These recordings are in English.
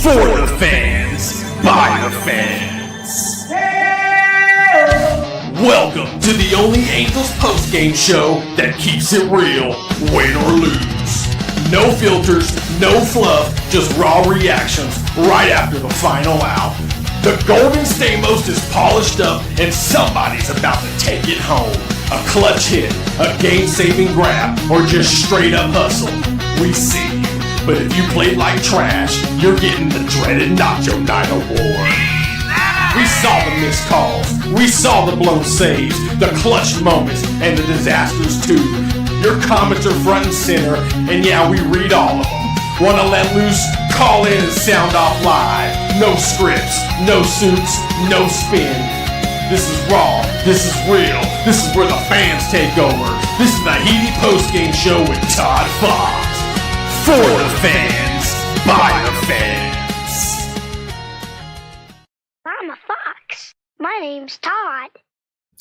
For the fans, by the fans. Welcome to the only Angels post-game show that keeps it real, win or lose. No filters, no fluff, just raw reactions right after the final out. The Golden Stamos is polished up and somebody's about to take it home. A clutch hit, a game-saving grab, or just straight-up hustle. We see you, but if you played like trash, you're getting the dreaded Nacho Night award. We saw the missed calls, we saw the blown saves, the clutch moments, and the disasters too. Your comments are front and center, and yeah, we read all of them. Wanna let loose? Call in and sound off live. No scripts, no suits, no spin. This is raw, this is real, this is where the fans take over. This is the Heady Postgame Show with Todd Fox. For the fans, by the fans. I'm a fox. My name's Todd.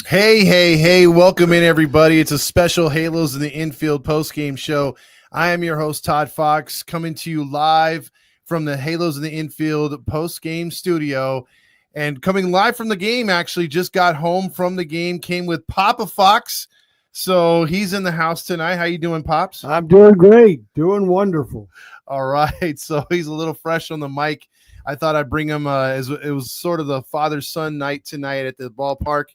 Hey, welcome in everybody. It's a special Halos in the Infield postgame show. I am your host, Todd Fox, coming to you live from the Halos in the Infield postgame studio. And coming live from the game, actually just got home from the game, came with Papa Fox. So he's in the house tonight. How you doing, Pops? I'm doing great, doing wonderful. All right, so he's a little fresh on the mic. I thought I'd bring him as it was sort of the father-son night tonight at the ballpark.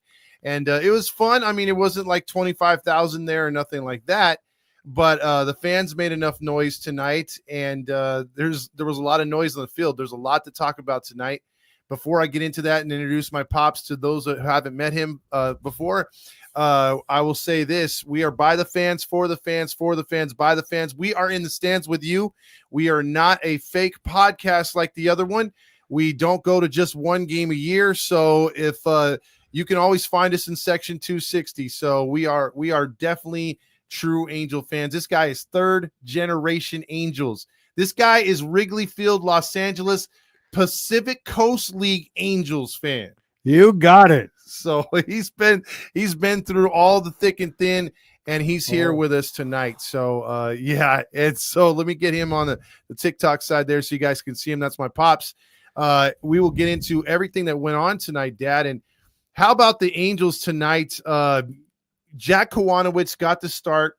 And it was fun. I mean, it wasn't like 25,000 there or nothing like that. But the fans made enough noise tonight, and there was a lot of noise on the field. There's a lot to talk about tonight. Before I get into that and introduce my Pops to those that haven't met him before, I will say this. We are by the fans, for the fans, for the fans, by the fans. We are in the stands with you. We are not a fake podcast like the other one. We don't go to just one game a year. So if you can always find us in section 260. So we are definitely true Angel fans. This guy is third generation Angels. This guy is Wrigley Field, Los Angeles, Pacific Coast League Angels fan. You got it. So he's been through all the thick and thin, and he's here with us tonight. So yeah, it's so let me get him on the TikTok side there so you guys can see him. That's my Pops. We will get into everything that went on tonight, Dad. And how about the Angels tonight? Jack Kowanowitz got the start,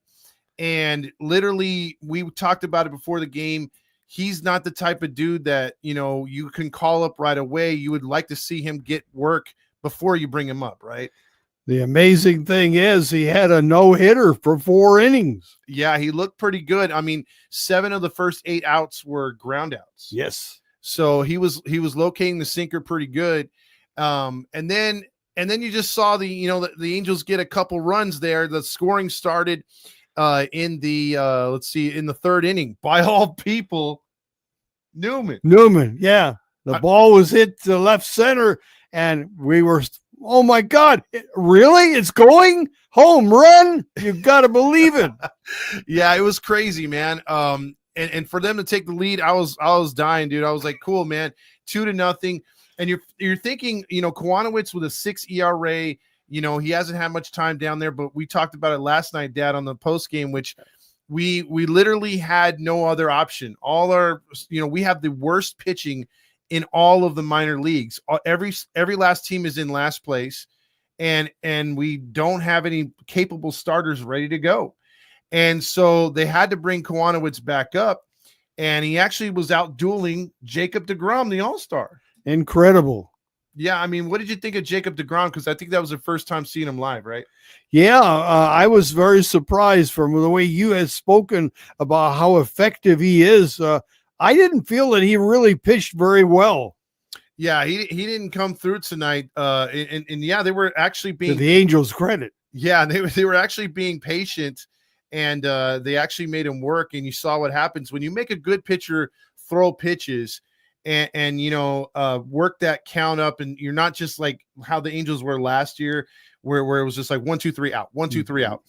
and literally we talked about it before the game. He's not the type of dude that, you can call up right away. You would like to see him get work before you bring him up, right? The amazing thing is he had a no-hitter for 4 innings. Yeah, he looked pretty good. I mean, 7 of the first 8 outs were ground outs. Yes. So he was locating the sinker pretty good. And then you just saw the Angels get a couple runs there. The scoring started in the in the 3rd inning by all people. Newman, yeah. The ball was hit to left center, and we were, oh my God, really? It's going home run? You got to believe it. Yeah, it was crazy, man. And for them to take the lead, I was dying, dude. I was like, cool, man. 2-0. And you're thinking, Kowanowitz with a 6 ERA, he hasn't had much time down there, but we talked about it last night, Dad, on the post game, which we literally had no other option. All our, we have the worst pitching in all of the minor leagues. Every last team is in last place, and we don't have any capable starters ready to go. And so they had to bring Kowanowitz back up, and he actually was out dueling Jacob deGrom, the All-Star. Incredible. Yeah, I mean, what did you think of Jacob deGrom? Because I think that was the first time seeing him live, right? Yeah, I was very surprised from the way you had spoken about how effective he is. I didn't feel that he really pitched very well. Yeah, he didn't come through tonight. And yeah, they were actually being, to the Angels' credit. Yeah, they were actually being patient, and they actually made him work. And you saw what happens when you make a good pitcher throw pitches and work that count up, and you're not just like how the Angels were last year, where it was just like 1, 2, 3 out, 1, 2, 3 out.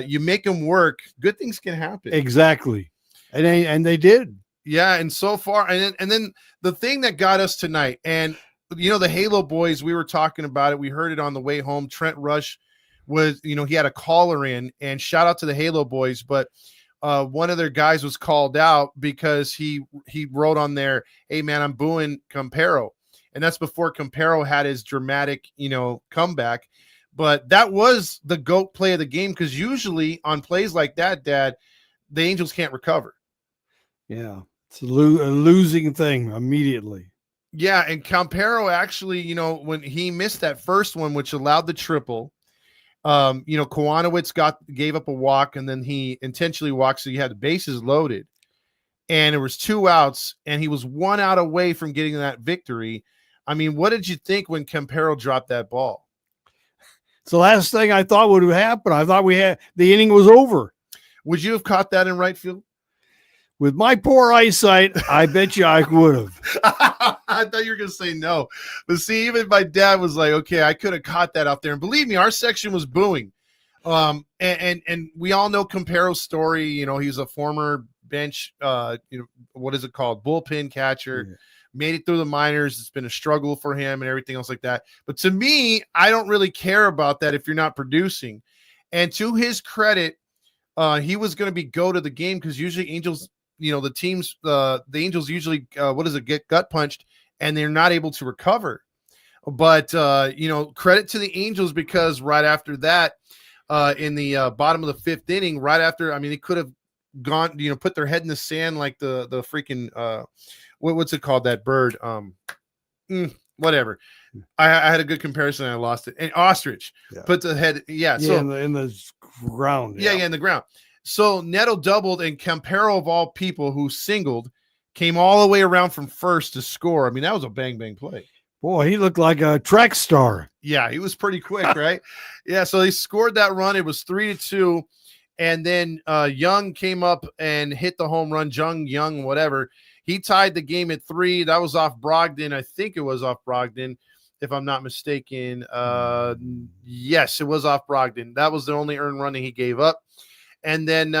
You make them work, good things can happen. Exactly, and they did. Yeah, and so far, and then the thing that got us tonight, and the Halo boys, we were talking about it. We heard it on the way home. Trent Rush was, he had a caller in, and shout out to the Halo boys. But one of their guys was called out because he wrote on there, "Hey man, I'm booing Campero," and that's before Campero had his dramatic, comeback. But that was the GOAT play of the game, because usually on plays like that, Dad, the Angels can't recover. Yeah, it's a losing thing immediately. Yeah, and Campero actually, when he missed that first one, which allowed the triple, Kowanowitz gave up a walk, and then he intentionally walked, so you had the bases loaded, and there was 2 outs, and he was 1 out away from getting that victory. I mean, what did you think when Campero dropped that ball? It's the last thing I thought would happen. I thought the inning was over. Would you have caught that in right field? With my poor eyesight, I bet you I would have. I thought you were going to say no. But see, even my dad was like, okay, I could have caught that out there. And believe me, our section was booing. And we all know Campero's story. He's a former bench, what is it called? Bullpen catcher. Yeah. Made it through the minors. It's been a struggle for him and everything else like that. But to me, I don't really care about that if you're not producing. And to his credit, he was going to be go to the game, because usually Angels, the Angels usually, get gut punched and they're not able to recover. But, credit to the Angels, because right after that, in the bottom of the 5th inning, right after, they could have gone, put their head in the sand like the freaking, what's it called, that bird? Whatever. I had a good comparison and I lost it. And ostrich, put the head, so in the ground. Yeah, in the ground. So Neto doubled, and Campero, of all people, who singled, came all the way around from first to score. That was a bang play. Boy, he looked like a track star. Yeah, he was pretty quick, right? Yeah, so he scored that run. It was 3-2, and then Young came up and hit the home run. Young, whatever. He tied the game at 3. That was off Brogdon. I think it was off Brogdon, if I'm not mistaken. Yes, it was off Brogdon. That was the only earned run that he gave up. And then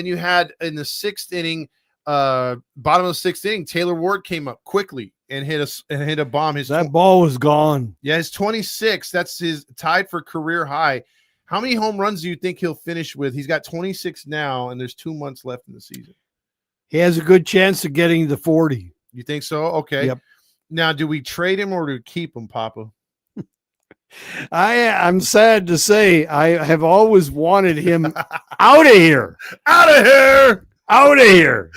you had in the 6th inning, bottom of the 6th inning, Taylor Ward came up quickly and hit a bomb. That ball was gone. Yeah, his 26. That's his tied for career high. How many home runs do you think he'll finish with? He's got 26 now, and there's 2 months left in the season. He has a good chance of getting to 40. You think so? Okay. Yep. Now, do we trade him or do we keep him, Papa? I'm sad to say I have always wanted him out of here. Out of here. Out of here.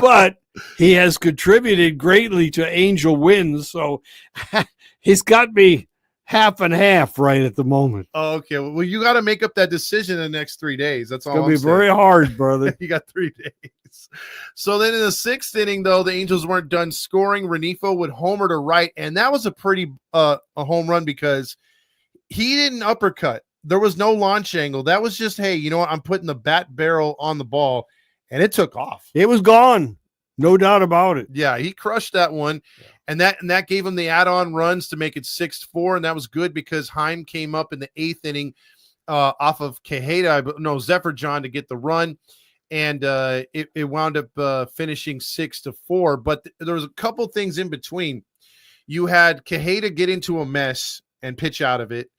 But he has contributed greatly to Angel wins, so he's got me half and half right at the moment. Oh, okay. Well, you got to make up that decision in the next 3 days. That's all. It's going to be very hard, brother. You got 3 days. So then in the 6th inning, though, the Angels weren't done scoring. Renifo would homer to right, and that was a pretty a home run, because he didn't uppercut. There was no launch angle. That was just, hey, you know what? I'm putting the bat barrel on the ball, and it took off. It was gone. No doubt about it. Yeah, he crushed that one. Yeah. And that gave him the add-on runs to make it 6-4, and that was good because Heim came up in the 8th inning off of Zephyr John to get the run, and it wound up finishing 6-4. But there was a couple things in between. You had Quijada get into a mess and pitch out of it,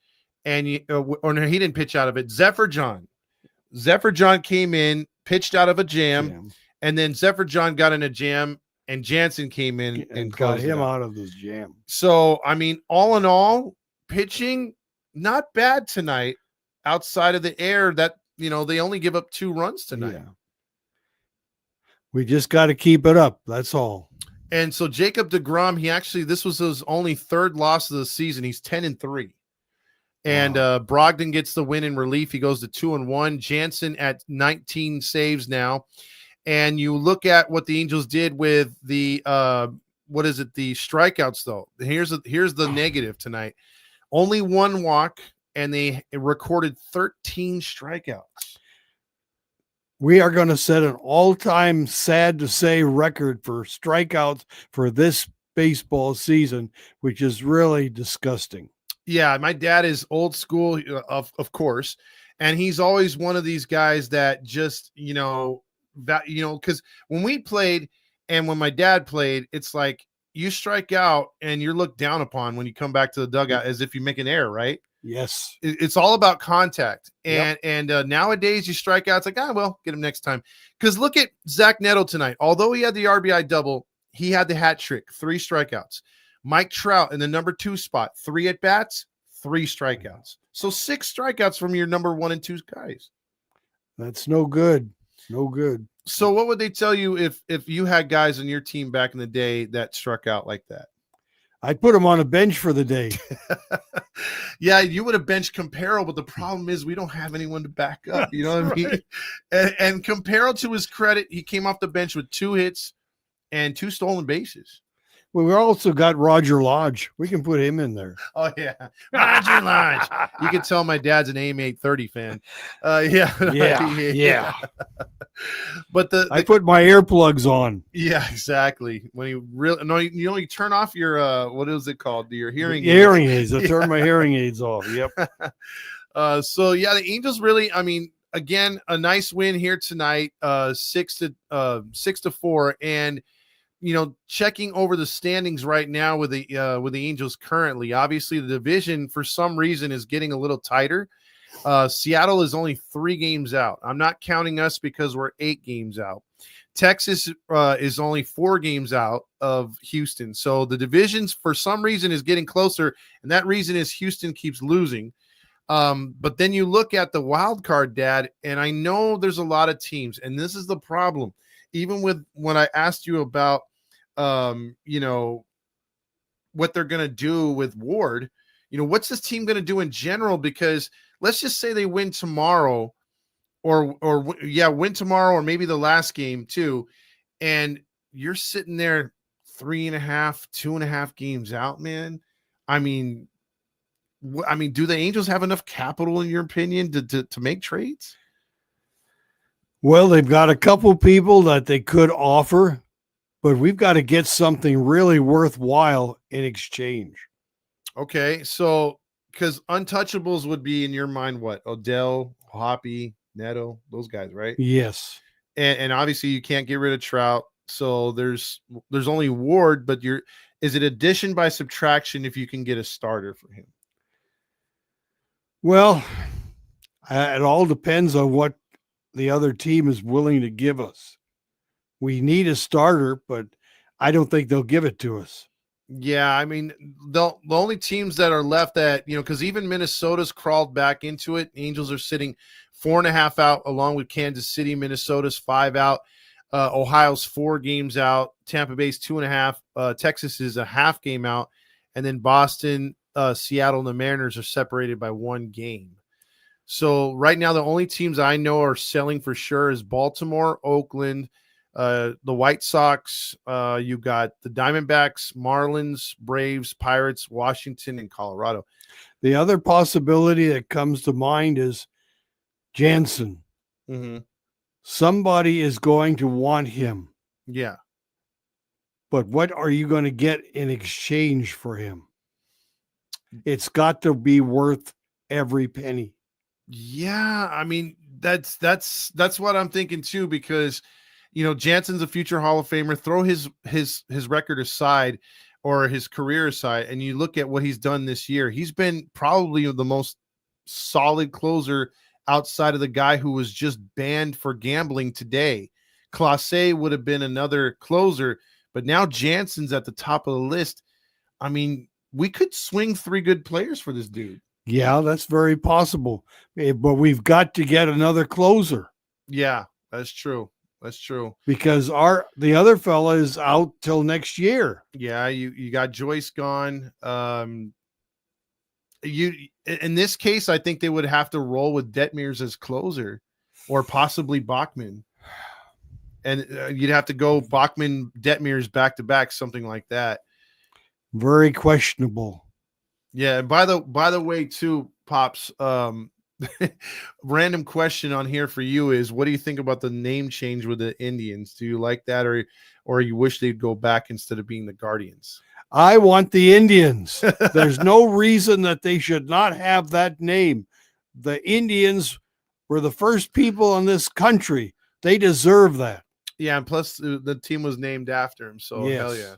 and he didn't pitch out of it. Zephyr John came in, pitched out of a jam. And then Zephyr John got in a jam, and Jansen came in and got him out of this jam. So, all in all, pitching, not bad tonight outside of the air that, they only give up 2 runs tonight. Yeah. We just got to keep it up. That's all. And so Jacob deGrom, this was his only 3rd loss of the season. He's 10-3. And Brogdon gets the win in relief. He goes to 2-1. Jansen at 19 saves now. And you look at what the Angels did with the the strikeouts, though. Here's the negative tonight. Only 1 walk, and they recorded 13 strikeouts. We are going to set an all-time, sad to say, record for strikeouts for this baseball season, which is really disgusting. Yeah, my dad is old school, of course, and he's always one of these guys that just, because when we played and when my dad played, it's like you strike out and you're looked down upon when you come back to the dugout as if you make an error, right? Yes. It's all about contact. Yep. And nowadays you strike out. It's like, well, get him next time. Because look at Zach Neto tonight. Although he had the RBI double, he had the hat trick, 3 strikeouts. Mike Trout in the number 2 spot, 3 at bats, 3 strikeouts. So 6 strikeouts from your number 1 and 2 guys. That's no good. No good. So what would they tell you if you had guys on your team back in the day that struck out like that? I'd put him on a bench for the day. Yeah, you would have benched Comparo, but the problem is we don't have anyone to back up. You know what I mean? And Comparo, to his credit, he came off the bench with 2 hits and 2 stolen bases. Well, we also got Roger Lodge. We can put him in there. Oh, yeah. Roger Lodge. You can tell my dad's an AM 830 fan. Yeah. But I put my earplugs on. Yeah, exactly. When you really you turn off your what is it called? Your hearing aids. Hearing aids. I turn my hearing aids off. Yep. So yeah, the Angels really, I mean, again, a nice win here tonight, 6-4, and checking over the standings right now with the Angels currently. Obviously, the division for some reason is getting a little tighter. Seattle is only 3 games out. I'm not counting us because we're 8 games out. Texas is only 4 games out of Houston. So the divisions for some reason is getting closer, and that reason is Houston keeps losing. But then you look at the wild card, Dad, and I know there's a lot of teams, and this is the problem. Even with when I asked you about what they're going to do with Ward, what's this team going to do in general? Because let's just say they win tomorrow win tomorrow, or maybe the last game too. And you're sitting there 2.5 games out, man. I mean, do the Angels have enough capital in your opinion to make trades? Well, they've got a couple people that they could offer, but we've got to get something really worthwhile in exchange. Okay, so because untouchables would be in your mind what? Odell, Hoppy, Neto, those guys, right? Yes. And obviously you can't get rid of Trout, so there's only Ward, but is it addition by subtraction if you can get a starter for him? Well, it all depends on what the other team is willing to give us. We need a starter, but I don't think they'll give it to us. Yeah, I mean, the only teams that are left that, because even Minnesota's crawled back into it. Angels are sitting 4.5 out, along with Kansas City. Minnesota's 5 out. Ohio's 4 games out. Tampa Bay's 2.5. Texas is a half game out. And then Boston, Seattle, and the Mariners are separated by 1 game. So right now, the only teams I know are selling for sure is Baltimore, Oakland, the White Sox. You got the Diamondbacks, Marlins, Braves, Pirates, Washington, and Colorado. The other possibility that comes to mind is Jansen. Mm-hmm. Somebody is going to want him. Yeah. But what are you going to get in exchange for him? It's got to be worth every penny. Yeah, I mean, that's what I'm thinking too, because Jansen's a future Hall of Famer. Throw his record aside, or his career aside, and you look at what he's done this year. He's been probably the most solid closer outside of the guy who was just banned for gambling today. Clase would have been another closer, but now Jansen's at the top of the list. I mean, we could swing 3 good players for this dude. Yeah, that's very possible. But we've got to get another closer. Yeah, that's true. That's true. Because the other fella is out till next year. Yeah, you got Joyce gone. In this case, I think they would have to roll with Detmers as closer, or possibly Bachman. And you'd have to go Bachman, Detmers back to back, something like that. Very questionable. Yeah, and by the way, too, Pops, random question on here for you is, what do you think about the name change with the Indians? Do you like that, or you wish they'd go back instead of being the Guardians? I want the Indians. There's no reason that they should not have that name. The Indians were the first people in this country. They deserve that. Yeah, and plus the team was named after him, so yes. Hell yeah.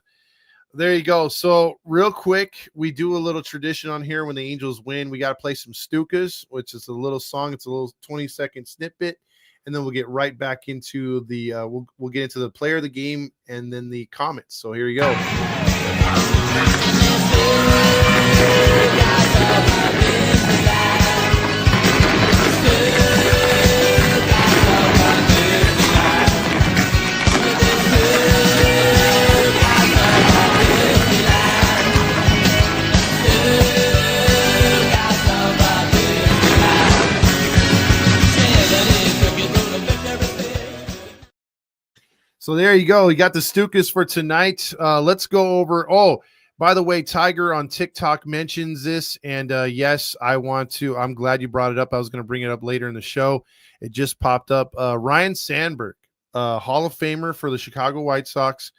There you go. So real quick, we do a little tradition on here when the Angels win. We got to play some Stukas, which is a little song. It's a little 20-second snippet, and then we'll get right back into the we'll get into the player of the game and then the comments. So here you go. So there you go. We got the Stukas for tonight. Let's go over. Oh, by the way, Tiger on TikTok mentions this. And yes, I'm glad you brought it up. I was going to bring it up later in the show. It just popped up. Ryan Sandberg, Hall of Famer for the Chicago White Sox,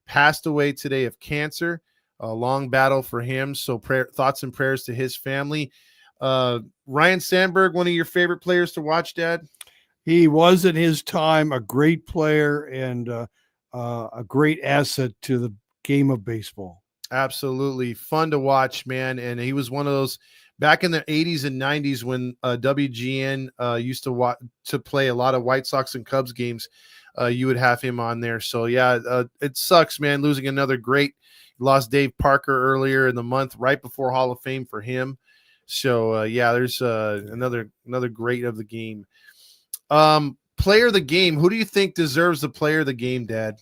passed away today of cancer. A long battle for him. So thoughts and prayers to his family. Ryan Sandberg, one of your favorite players to watch, Dad? He was at his time a great player and a great asset to the game of baseball. Absolutely. Fun to watch, man. And he was one of those back in the 80s and 90s when WGN used to play a lot of White Sox and Cubs games. You would have him on there. So, yeah, it sucks, man, losing another great. Lost Dave Parker earlier in the month, right before Hall of Fame for him. So, yeah, there's another great of the game. Player of the game. Who do you think deserves the player of the game, Dad?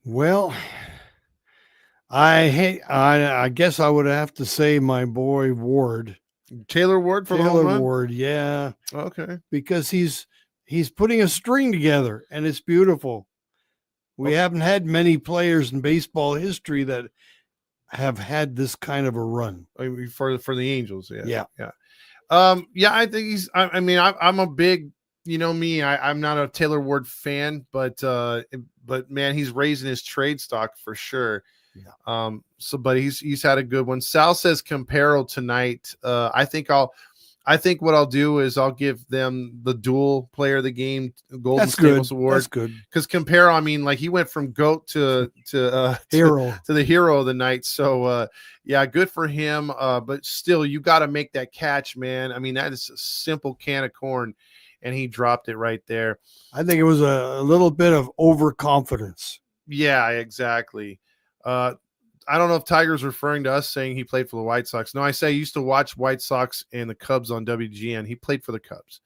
Well, I guess I would have to say my boy Ward. Taylor Ward for the home run? Ward, yeah. Okay. Because he's putting a string together and it's beautiful. We haven't had many players in baseball history that have had this kind of a run. I mean, for the Angels, yeah. Yeah. I think I'm a big, me, I'm not a Taylor Ward fan, but man, he's raising his trade stock for sure. Yeah. But he's had a good one. Sal says Campero tonight. I think what I'll do is I'll give them the dual player of the game Golden Stamos Award. That's good. Because Campero, he went from GOAT to hero to the hero of the night. So yeah, good for him. But still, you got to make that catch, man. That is a simple can of corn, and he dropped it right there. I think it was a little bit of overconfidence. Yeah, exactly. I don't know if Tiger's referring to us saying he played for the White Sox. No, I say I used to watch White Sox and the Cubs on WGN. He played for the Cubs.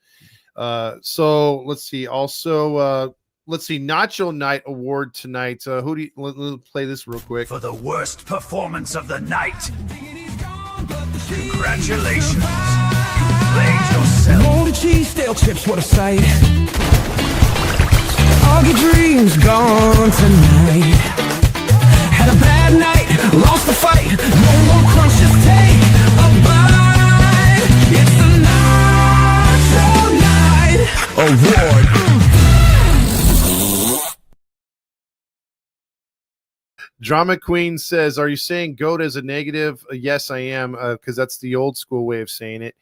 So let's see. Also, let's see. Nacho Night award tonight. Let's play this real quick. For the worst performance of the night. Congratulations. You played yourself. Moldy cheese, stale chips, what a sight. All your dreams gone tonight. Had a bad night, lost the fight. No more crunch, just take a bite. It's the Nacho Night Award. Drama Queen says, are you saying GOAT as a negative? Yes, I am, because that's the old school way of saying it.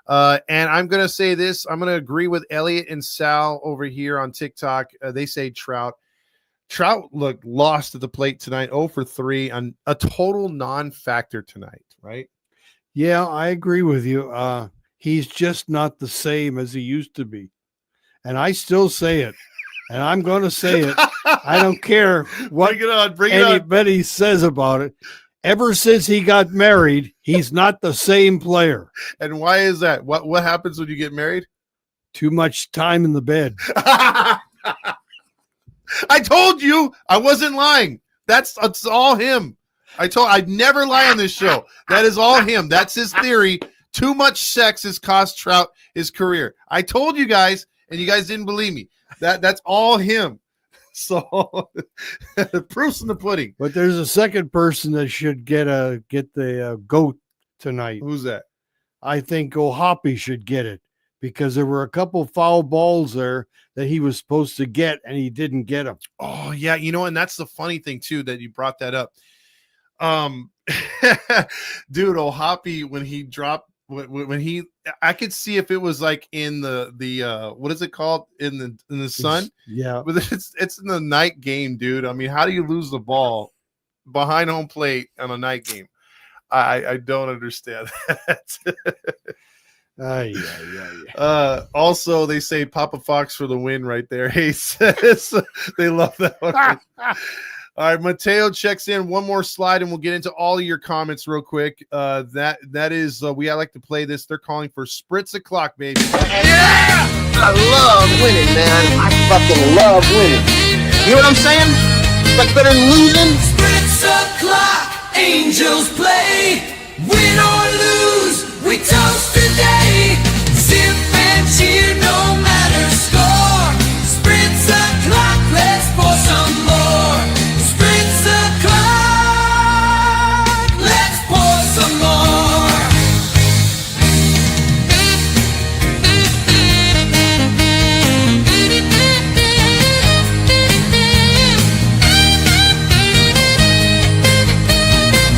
And I'm going to say this. I'm going to agree with Elliot and Sal over here on TikTok. They say Trout. Trout looked lost at the plate tonight, 0 for 3, on a total non-factor tonight, right? Yeah, I agree with you. He's just not the same as he used to be. And I still say it. And I'm going to say it. I don't care what anybody says about it. Ever since he got married, he's not the same player. And why is that? What happens when you get married? Too much time in the bed. I told you I wasn't lying. That's all him. I'd never lie on this show. That is all him. That's his theory. Too much sex has cost Trout his career. I told you guys, and you guys didn't believe me. That's all him. So the proof's in the pudding. But there's a second person that should get the GOAT tonight. Who's that? I think O'Hoppe should get it because there were a couple foul balls there that he was supposed to get and he didn't get them. Oh yeah, and that's the funny thing too that you brought that up. Dude, O'Hoppe when he dropped when he, I could see if it was like in the what is it called, in the sun? Yeah. But it's in the night game, dude. I mean, how do you lose the ball behind home plate on a night game? I don't understand that. Also, they say Papa Fox for the win right there. He says they love that one. All right, Mateo checks in. One more slide, and we'll get into all of your comments real quick. That is, I like to play this. They're calling for Spritz O'Clock, baby. Yeah! I love winning, man. I fucking love winning. You know what I'm saying? It's like better than losing. Spritz o'clock, angels play. Win or lose, we toast today. Sip and cheer, no matter score. Spritz o'clock, let's pour some more. Spritz o'clock, let's pour some more.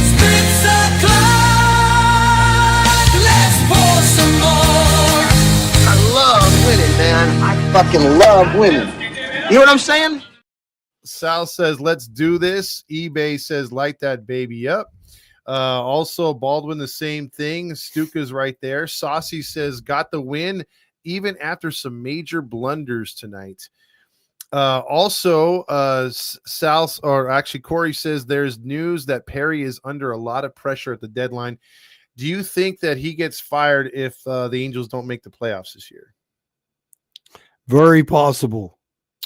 Spritz o'clock, let's pour some more. I love winning, man. I fucking love winning. You know what I'm saying? Sal says, let's do this. eBay says, light that baby up. Also, Baldwin, the same thing. Stuka's right there. Saucy says, got the win even after some major blunders tonight. Also, Sal, or actually Corey says, there's news that Perry is under a lot of pressure at the deadline. Do you think that he gets fired if the Angels don't make the playoffs this year? Very possible.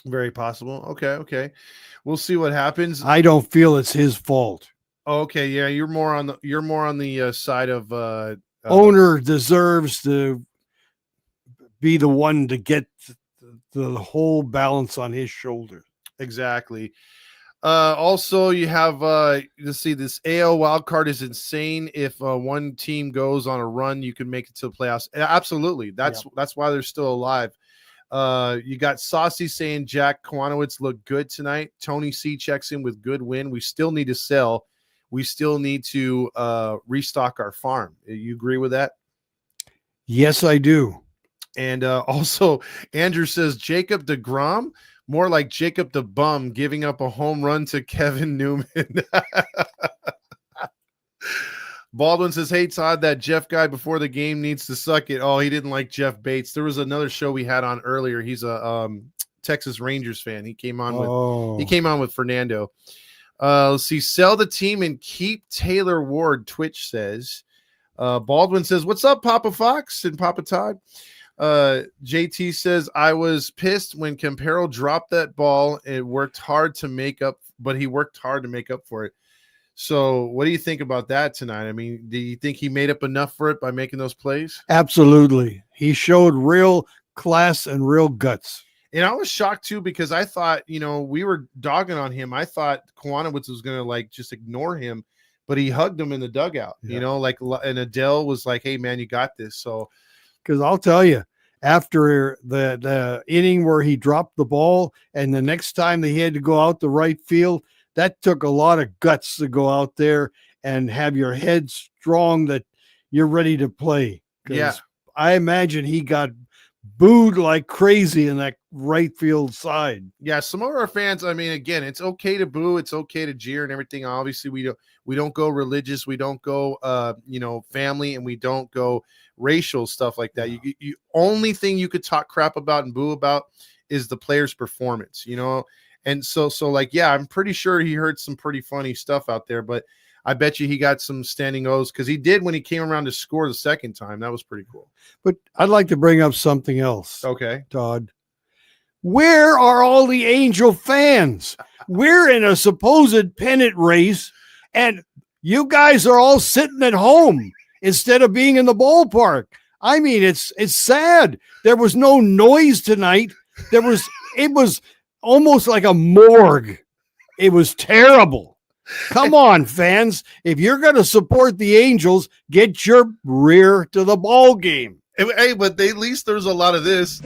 Very possible. Okay. We'll see what happens. I don't feel it's his fault. Okay, yeah, you're more on the side of Owner deserves to be the one to get the whole balance on his shoulders. exactly. Also, you have let's see, this AL wild card is insane. If one team goes on a run, you can make it to the playoffs. Absolutely, that's why they're still alive. You got Saucy saying Jack Kwanowitz looked good tonight. Tony C checks in with good win. We still need to sell. We still need to restock our farm. You agree with that? Yes, I do. And also, Andrew says Jacob DeGrom, more like Jacob the Bum, giving up a home run to Kevin Newman. Baldwin says, hey, Todd, that Jeff guy before the game needs to suck it. Oh, he didn't like Jeff Bates. There was another show we had on earlier. He's a Texas Rangers fan. He came on with Fernando. Let's see. Sell the team and keep Taylor Ward, Twitch says. Baldwin says, what's up, Papa Fox and Papa Todd? JT says, I was pissed when Campero dropped that ball. It worked hard to make up, but he worked hard to make up for it. So what do you think about that tonight? I mean, do you think he made up enough for it by making those plays? Absolutely. He showed real class and real guts. And I was shocked too, because I thought, we were dogging on him. I thought Kwanowitz was going to just ignore him, but he hugged him in the dugout, and Adele was like, hey man, you got this. So, because I'll tell you, after the inning where he dropped the ball and the next time that he had to go out the right field, that took a lot of guts to go out there and have your head strong that you're ready to play. Yeah. I imagine he got booed like crazy in that right field side. Yeah, some of our fans, I mean, again, it's okay to boo, it's okay to jeer and everything. Obviously, we don't go religious, we don't go family, and we don't go racial stuff like that. You only thing you could talk crap about and boo about is the player's performance, And so I'm pretty sure he heard some pretty funny stuff out there, but I bet you he got some standing O's, because he did when he came around to score the second time. That was pretty cool. But I'd like to bring up something else. Okay. Todd. Where are all the Angel fans? We're in a supposed pennant race, and you guys are all sitting at home instead of being in the ballpark. I mean, it's sad. There was no noise tonight. It was almost like a morgue. It was terrible. Come on, fans. If you're going to support the Angels, get your rear to the ball game. Hey, but at least there's a lot of this.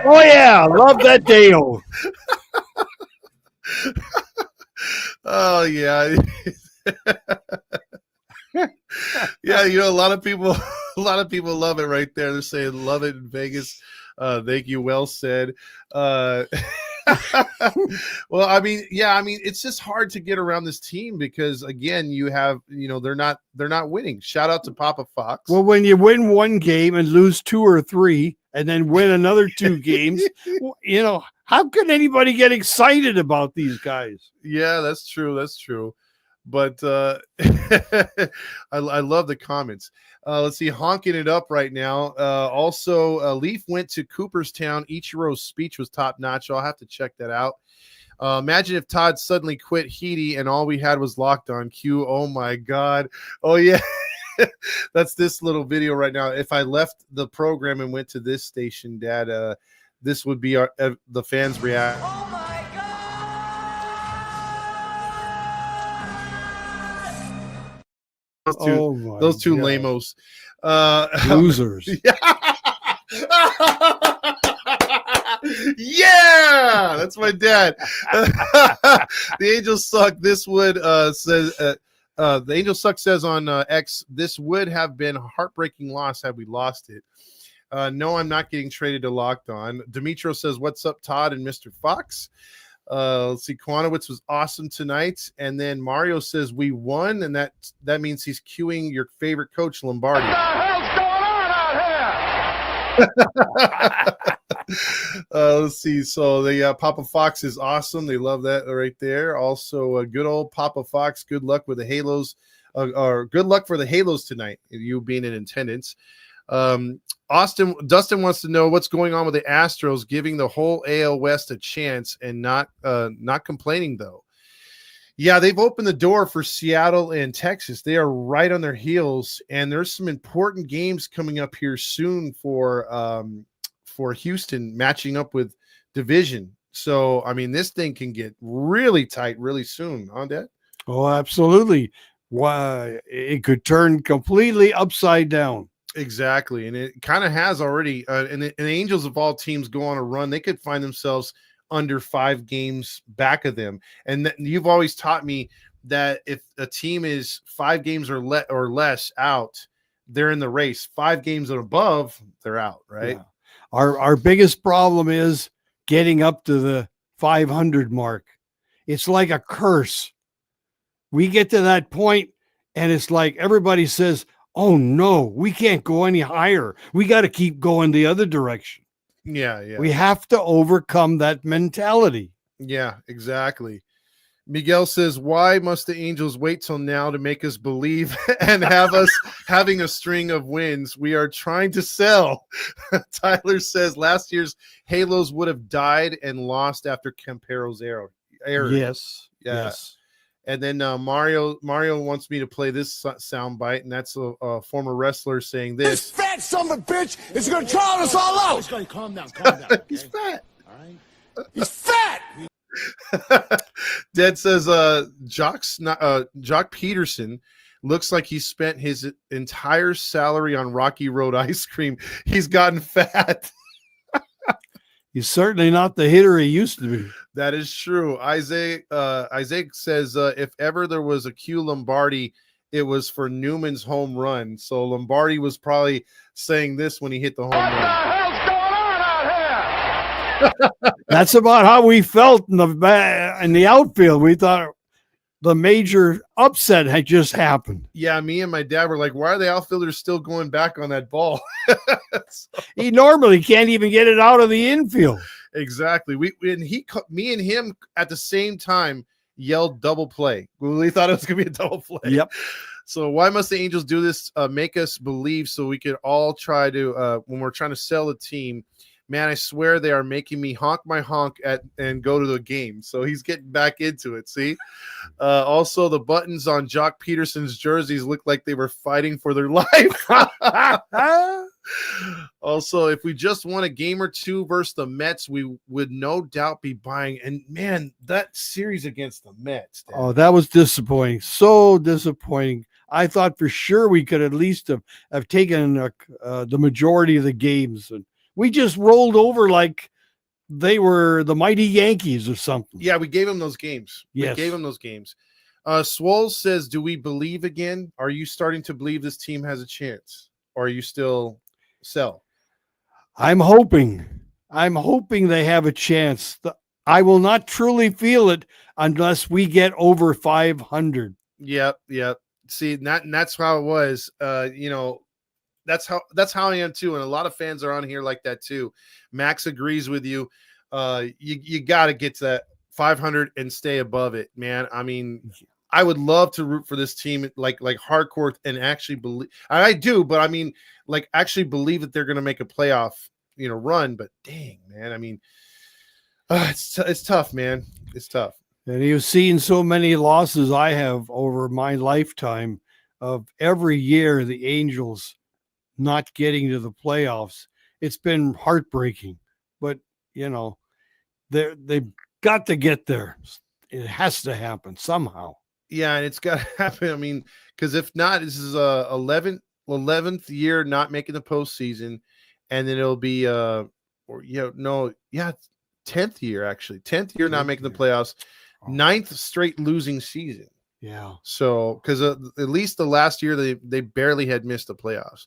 Oh, yeah. Love that Dale. Oh, yeah. Yeah, Yeah, you know, a lot of people love it right there. They're saying love it in Vegas. Thank you. Well said. Well, I mean, yeah, I mean, it's just hard to get around this team because again, you have, you know, they're not winning. Shout out to Papa Fox. Well, when you win one game and lose 2 or 3 and then win another 2 games, you know, how can anybody get excited about these guys? Yeah, that's true. That's true. But I love the comments. Let's see, honking it up right now. Also, Leaf went to Cooperstown. Ichiro's speech was top notch. I'll have to check that out. Imagine if Todd suddenly quit Heedy and all we had was Locked On Q. Oh my God. Oh yeah. That's this little video right now. If I left the program and went to this station, Dad, this would be the fans' reaction. Oh my God! Those two lamos. Losers. Yeah, that's my dad. The Angels suck. This would says the Angels suck says on X, this would have been a heartbreaking loss had we lost it. No, I'm not getting traded to Locked On. Demetro says, what's up, Todd and Mr. Fox? Let's see, Kwanowitz was awesome tonight. And then Mario says we won, and that means he's cueing your favorite coach, Lombardi. What the hell's going on out here? Let's see. So the Papa Fox is awesome. They love that right there. Also, good old Papa Fox. Good luck with the Halos, or good luck for the Halos tonight. You being in attendance. Dustin wants to know what's going on with the Astros, giving the whole AL West a chance and not complaining though. Yeah, they've opened the door for Seattle and Texas. They are right on their heels, and there's some important games coming up here soon for Houston matching up with division. So, I mean, this thing can get really tight really soon, huh, Dad? Oh, absolutely. Why, it could turn completely upside down. Exactly, and it kind of has already. And the Angels of all teams go on a run. They could find themselves under 5 games back of them. And you've always taught me that if a team is 5 games or less out, they're in the race. 5 games and above, they're out, right? Yeah. Our biggest problem is getting up to the 500 mark. It's like a curse. We get to that point, and it's like everybody says, oh no, we can't go any higher. We got to keep going the other direction. Yeah. We have to overcome that mentality. Yeah, exactly. Miguel says, why must the Angels wait till now to make us believe and have us having a string of wins? We are trying to sell. Tyler says last year's Halos would have died and lost after Campero's error. Yes. Yeah. Yes. And then Mario wants me to play this sound bite, and that's a former wrestler saying this. This fat son of a bitch is going to drown us all out. He's going to calm down. Okay? He's fat. All right. He's fat. Dad says Jock Peterson looks like he spent his entire salary on Rocky Road ice cream. He's gotten fat. He's certainly not the hitter he used to be. That is true. Isaac says if ever there was a Q Lombardi, it was for Newman's home run. So Lombardi was probably saying this when he hit the home run. What the hell's going on out here? That's about how we felt in the outfield. We thought the major upset had just happened. Yeah, me and my dad were like, why are the outfielders still going back on that ball? He normally can't even get it out of the infield. Exactly. Me and him at the same time yelled double play. We thought it was going to be a double play. Yep. So why must the Angels do this? Make us believe so we could all try to, when we're trying to sell a team, man, I swear they are making me honk my honk and go to the game. So he's getting back into it. See? Also, the buttons on Jock Peterson's jerseys look like they were fighting for their life. Also, if we just won a game or two versus the Mets, we would no doubt be buying. And man, that series against the Mets. Dad. Oh, that was disappointing. So disappointing. I thought for sure we could at least have taken the majority of the games, and we just rolled over like they were the mighty Yankees or something. Yeah, we gave them those games. Yes. We gave them those games. Swole says, do we believe again? Are you starting to believe this team has a chance? Or are you still sell? I'm hoping they have a chance. I will not truly feel it unless we get over 500. Yep. See, that's how it was. That's how I am too. And a lot of fans are on here like that too. Max agrees with you. You got to get to that 500 and stay above it, man. I mean, I would love to root for this team like hardcore and actually believe. I do, but I mean, like actually believe that they're going to make a playoff, run. But dang, man, I mean, it's tough, man. It's tough. And you've seen so many losses I have over my lifetime of every year the Angels not getting to the playoffs. It's been heartbreaking, but they've got to get there. It has to happen somehow. Yeah, and it's got to happen. I mean, because if not, this is 11th year not making the postseason, and then it'll be 10th year actually, 10th year not making the playoffs, 9th straight losing season. Yeah. So because at least the last year they barely had missed the playoffs.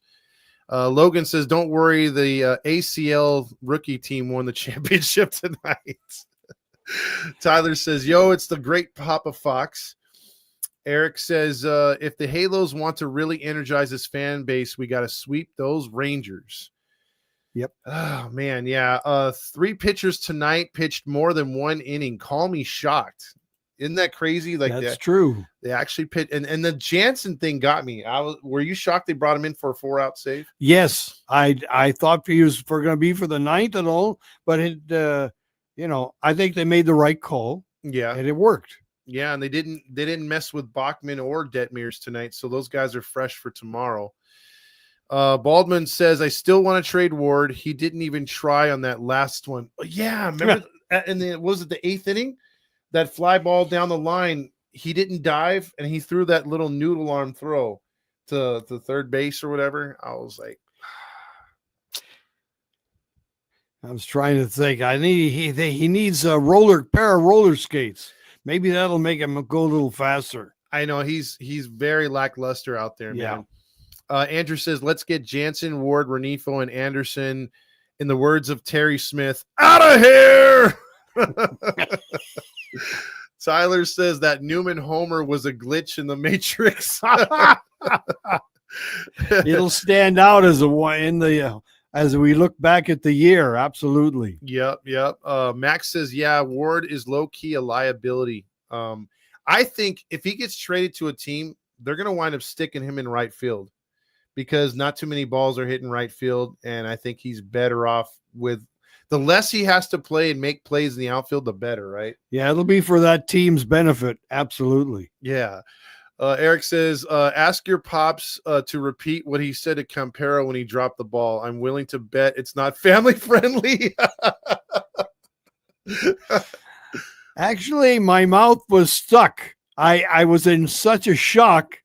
Logan says, "Don't worry, the ACL rookie team won the championship tonight." Tyler says, "Yo, it's the great Papa Fox." Eric says, if the Halos want to really energize this fan base, we got to sweep those Rangers. Yep. Oh, man, yeah. 3 pitchers tonight pitched more than 1 inning. Call me shocked. Isn't that crazy? Like that's true. They actually pitched, and the Jansen thing got me. Were you shocked they brought him in for a 4-out save? Yes, I thought he was going to be for the 9th and all, but I think they made the right call. Yeah, and it worked. Yeah, and they didn't mess with Bachman or Detmers tonight, so those guys are fresh for tomorrow. Baldwin says, I still want to trade Ward. He didn't even try on that last one. Oh, yeah, remember? And then was it the 8th inning? That fly ball down the line, he didn't dive, and he threw that little noodle arm throw to third base or whatever. I was like, I was trying to think. He needs a pair of roller skates. Maybe that'll make him go a little faster. I know he's very lackluster out there, man. Andrew says, let's get Jansen, Ward, Renifo, and Anderson. In the words of Terry Smith, out of here. Tyler says that Newman homer was a glitch in the Matrix. It'll stand out as as we look back at the year. Absolutely. Yep. Max says, yeah, Ward is low-key a liability. I think if he gets traded to a team, they're going to wind up sticking him in right field because not too many balls are hitting right field, and I think he's better off with the less he has to play and make plays in the outfield, the better, right? Yeah, it'll be for that team's benefit. Absolutely. Yeah. Eric says, ask your pops to repeat what he said to Campero when he dropped the ball. I'm willing to bet it's not family friendly. Actually, my mouth was stuck. I was in such a shock.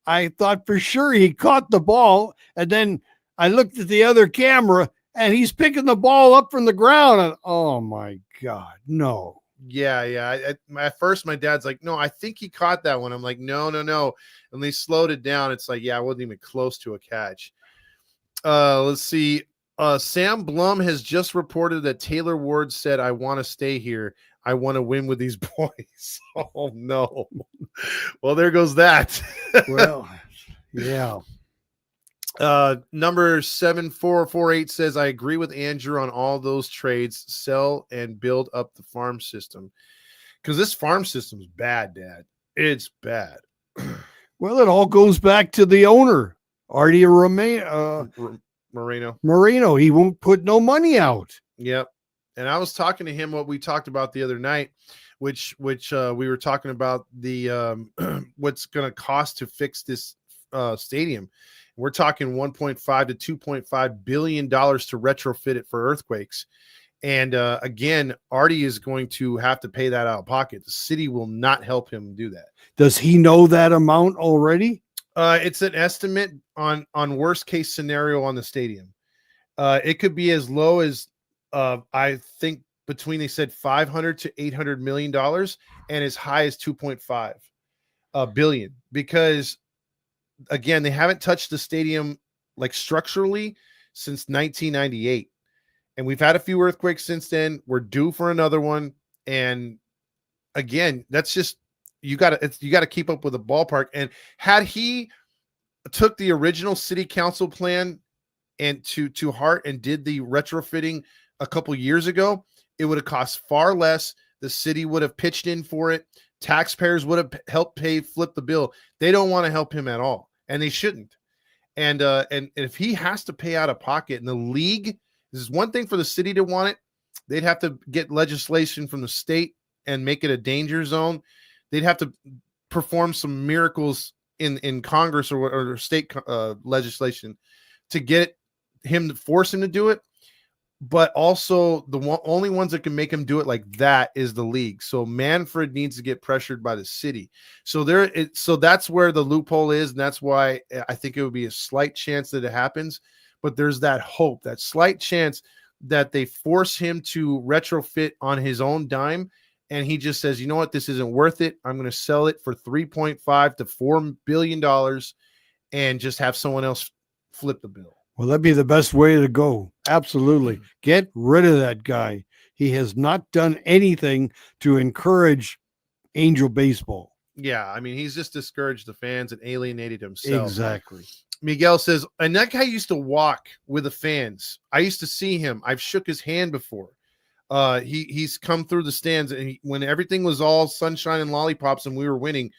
I thought for sure he caught the ball. And then I looked at the other camera and he's picking the ball up from the ground. And oh my God, no. Yeah. At first, my dad's like, no, I think he caught that one. I'm like, no. And they slowed it down. It's like, yeah, I wasn't even close to a catch. Let's see. Sam Blum has just reported that Taylor Ward said, I want to stay here. I want to win with these boys. Oh, no. Well, there goes that. Well, yeah. Number 7448 says, I agree with Andrew on all those trades. Sell and build up the farm system. Because this farm system's bad, Dad. It's bad. Well, it all goes back to the owner, Artie Moreno. He won't put no money out. Yep. And I was talking to him what we talked about the other night, which we were talking about the what's going to cost to fix this stadium. We're talking $1.5 to $2.5 billion to retrofit it for earthquakes. And again, Artie is going to have to pay that out of pocket. The city will not help him do that. Does he know that amount already? It's an estimate on worst case scenario on the stadium. It could be as low as I think between, they said $500 to $800 million, and as high as 2.5. billion, because again, they haven't touched the stadium like structurally since 1998. And we've had a few earthquakes since then. We're due for another one. And again, that's just, you got to keep up with the ballpark. And had he took the original city council plan and to heart and did the retrofitting a couple years ago, it would have cost far less. The city would have pitched in for it. Taxpayers would have helped flip the bill. They don't want to help him at all, and they shouldn't. And if he has to pay out of pocket, and the league, this is one thing for the city to want it, they'd have to get legislation from the state and make it a danger zone. They'd have to perform some miracles in Congress or state legislation to get him to force him to do it. But also the only ones that can make him do it like that is the league. So Manfred needs to get pressured by the city. So so that's where the loophole is. And that's why I think it would be a slight chance that it happens, but there's that hope, that slight chance that they force him to retrofit on his own dime. And he just says, you know what, this isn't worth it. I'm going to sell it for $3.5 to $4 billion and just have someone else flip the bill. Well, that'd be the best way to go. Absolutely. Get rid of that guy. He has not done anything to encourage Angel baseball. Yeah, I mean, he's just discouraged the fans and alienated himself. Exactly. Miguel says, and that guy used to walk with the fans. I used to see him. I've shook his hand before. He's come through the stands, and when everything was all sunshine and lollipops and we were winning,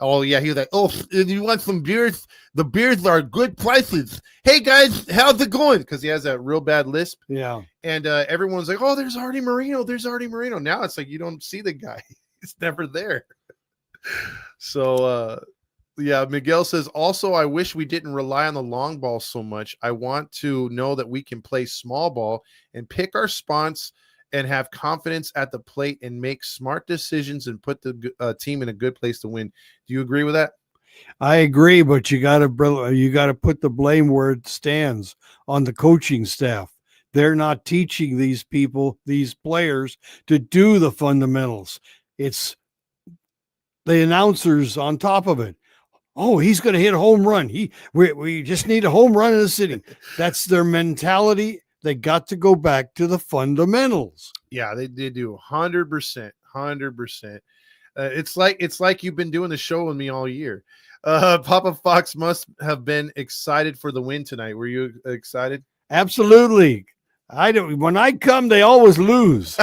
oh yeah, he was like, oh, you want some beers? The beers are good prices. Hey guys, how's it going? Because he has that real bad lisp. Yeah. And everyone's like, oh, there's Artie Moreno. There's Artie Moreno. Now it's like you don't see the guy. He's never there. So yeah, Miguel says, also, I wish we didn't rely on the long ball so much. I want to know that we can play small ball and pick our spots and have confidence at the plate and make smart decisions and put the team in a good place to win. Do you agree with that? I agree, but you got to put the blame where it stands, on the coaching staff. They're not teaching these people, these players, to do the fundamentals. It's the announcers on top of it. Oh, he's going to hit a home run. We just need a home run in the city. That's their mentality. They got to go back to the fundamentals. Yeah, they do 100%. 100%. It's like you've been doing the show with me all year. Papa Fox must have been excited for the win tonight. Were you excited? Absolutely. When I come, they always lose.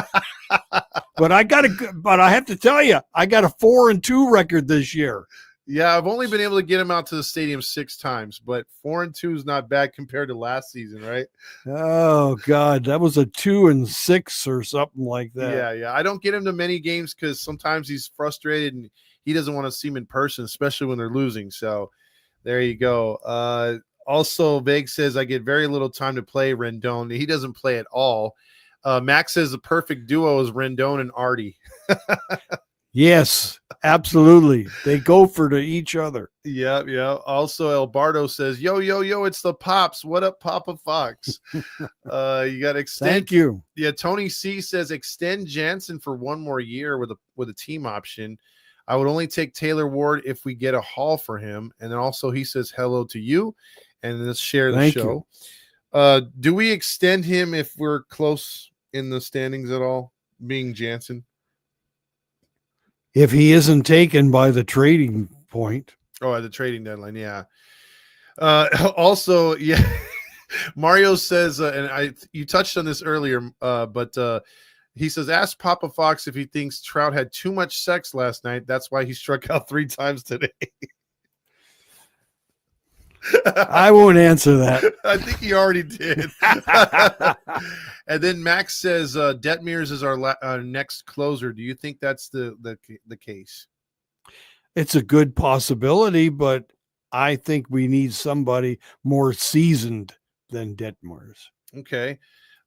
But I have to tell you, I got a 4-2 record this year. Yeah, I've only been able to get him out to the stadium 6 times, but 4-2 is not bad compared to last season, right? Oh God, that was a 2-6 or something like that. Yeah. I don't get him to many games because sometimes he's frustrated and he doesn't want to see him in person, especially when they're losing. So there you go. Also, Vague says, I get very little time to play Rendon. He doesn't play at all. Max says the perfect duo is Rendon and Artie. Yes, absolutely. They go for each other. Yeah. Also, Albardo says, yo, it's the Pops. What up, Papa Fox? You got to extend. Thank you. Yeah, Tony C says, extend Jansen for 1 more year with a team option. I would only take Taylor Ward if we get a haul for him. And then also he says hello to you. And let's share the show. Do we extend him if we're close in the standings at all, being Jansen? If he isn't taken by the trading point. Oh, at the trading deadline, yeah. Also, yeah, Mario says, and you touched on this earlier, but he says, ask Papa Fox if he thinks Trout had too much sex last night. That's why he struck out 3 times today. I won't answer that. I think he already did. And then Max says, Detmers is our next closer. Do you think that's the case? It's a good possibility, but I think we need somebody more seasoned than Detmers. Okay.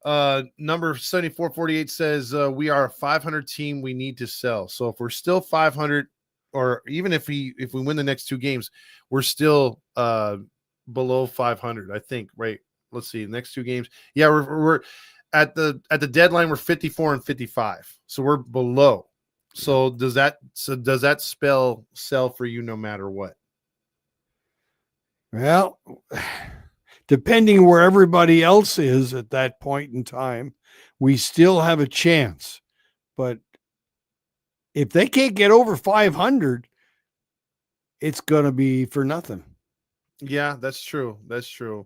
Number 7448 says, we are a 500 team we need to sell. So if we're still 500, or even if we win the next 2 games, we're still below 500, I think, right? Let's see, next 2 games. Yeah, we're at the deadline, we're 54 and 55. So we're below. So does that spell sell for you no matter what? Well, depending where everybody else is at that point in time, we still have a chance. But if they can't get over 500, it's going to be for nothing. Yeah, that's true. That's true.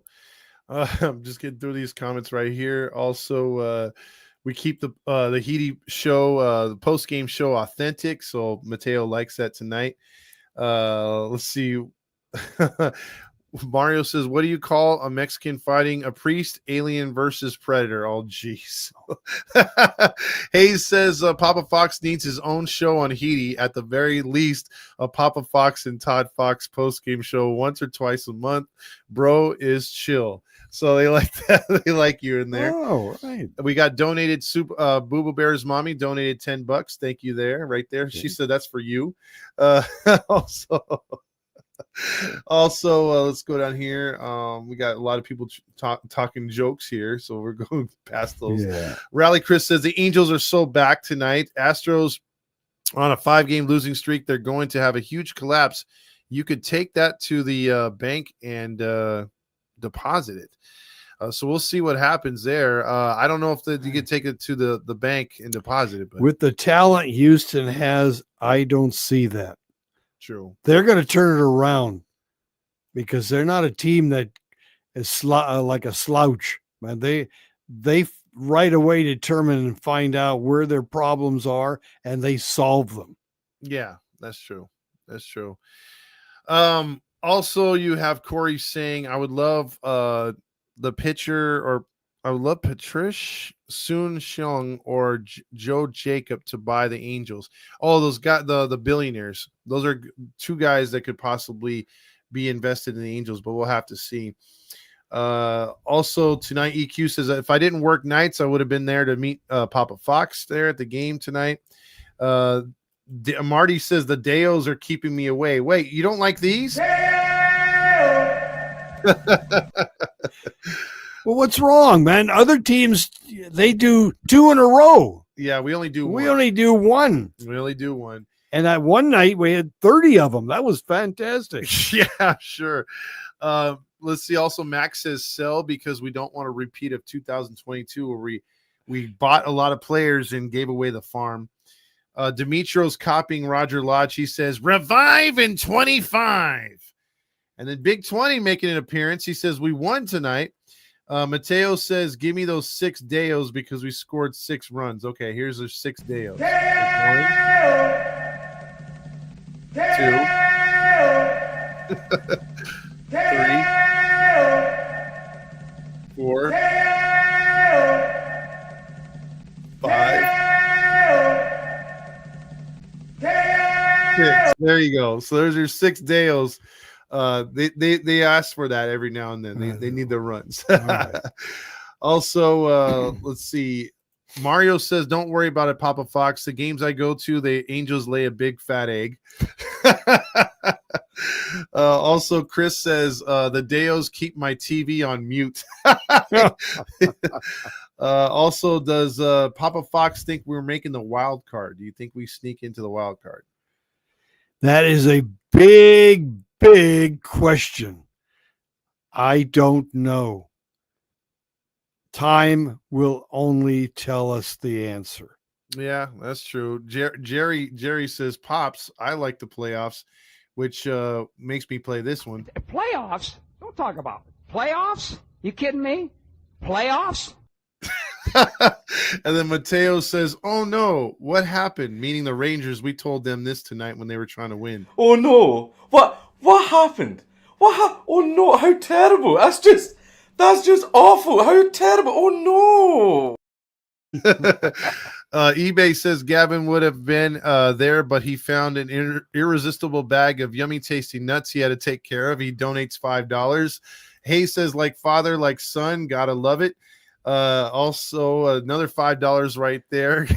I'm just getting through these comments right here. Also, we keep the Heedy show, the post game show authentic. So Mateo likes that tonight. Let's see. Mario says, "What do you call a Mexican fighting a priest? Alien versus Predator." Oh, jeez. Hayes says, "Papa Fox needs his own show on Heedy. At the very least, a Papa Fox and Todd Fox post game show once or twice a month. Bro is chill." So they like that. They like you in there. Oh, right. We got donated soup. Booba Bear's mommy donated $10. Thank you there, right there. She said that's for you. Also, let's go down here. We got a lot of people talking jokes here, so we're going past those. Yeah. Rally Chris says the Angels are so back tonight. Astros on a 5-game losing streak. They're going to have a huge collapse. You could take that to the bank and deposit it. So we'll see what happens there. I don't know if you could take it to the bank and deposit it. But With the talent Houston has, I don't see that. true. They're going to turn it around because they're not a team that is like a slouch. Man, they right away determine and find out where their problems are, and they solve them. Yeah, that's true. That's true. Also, you have Corey saying, "I would love the pitcher, or I would love Patrish Soon Xiong or Joe Jacob to buy the Angels." Oh, those guys, the billionaires. Those are two guys that could possibly be invested in the Angels, but we'll have to see. Also, tonight, EQ says, "If I didn't work nights, I would have been there to meet Papa Fox there at the game tonight." Marty says, "The Deos are keeping me away." Wait, you don't like these? Well, what's wrong, man? Other teams, they do 2 in a row. Yeah, we only do We one. only do one. We only do one. And that one night we had 30 of them. That was fantastic. Yeah, sure. Let's see. Also, Max says sell because we don't want a repeat of 2022 where we bought a lot of players and gave away the farm. Dimitro's copying Roger Lodge. He says revive in 25. And then Big 20 making an appearance. He says we won tonight. Mateo says, "Give me those 6 Deos because we scored 6 runs." Okay, here's the 6 Deos. 1, 2, 3, 4, 5, 6. There you go. So there's your 6 Deos. They ask for that every now and then. They need their runs. Right. Also, let's see. Mario says, "Don't worry about it, Papa Fox. The games I go to, the Angels lay a big fat egg." Also, Chris says, "The Deos keep my TV on mute." Also, does Papa Fox think we're making the wild card? Do you think we sneak into the wild card? That is a big question. I don't know. Time will only tell us the answer. Yeah, that's true. Jerry says, "Pops, I like the playoffs," which makes me play this one. Playoffs? Don't talk about it. Playoffs? You kidding me? Playoffs? And then Mateo says, "Oh no, what happened?" Meaning the Rangers. We told them this tonight when they were trying to win. Oh no! What happened? Oh no! How terrible! That's just awful! How terrible! Oh no! eBay says Gavin would have been there, but he found an irresistible bag of yummy tasting nuts he had to take care of. He donates $5. Hayes says, "Like father, like son, gotta love it." Also another $5 right there.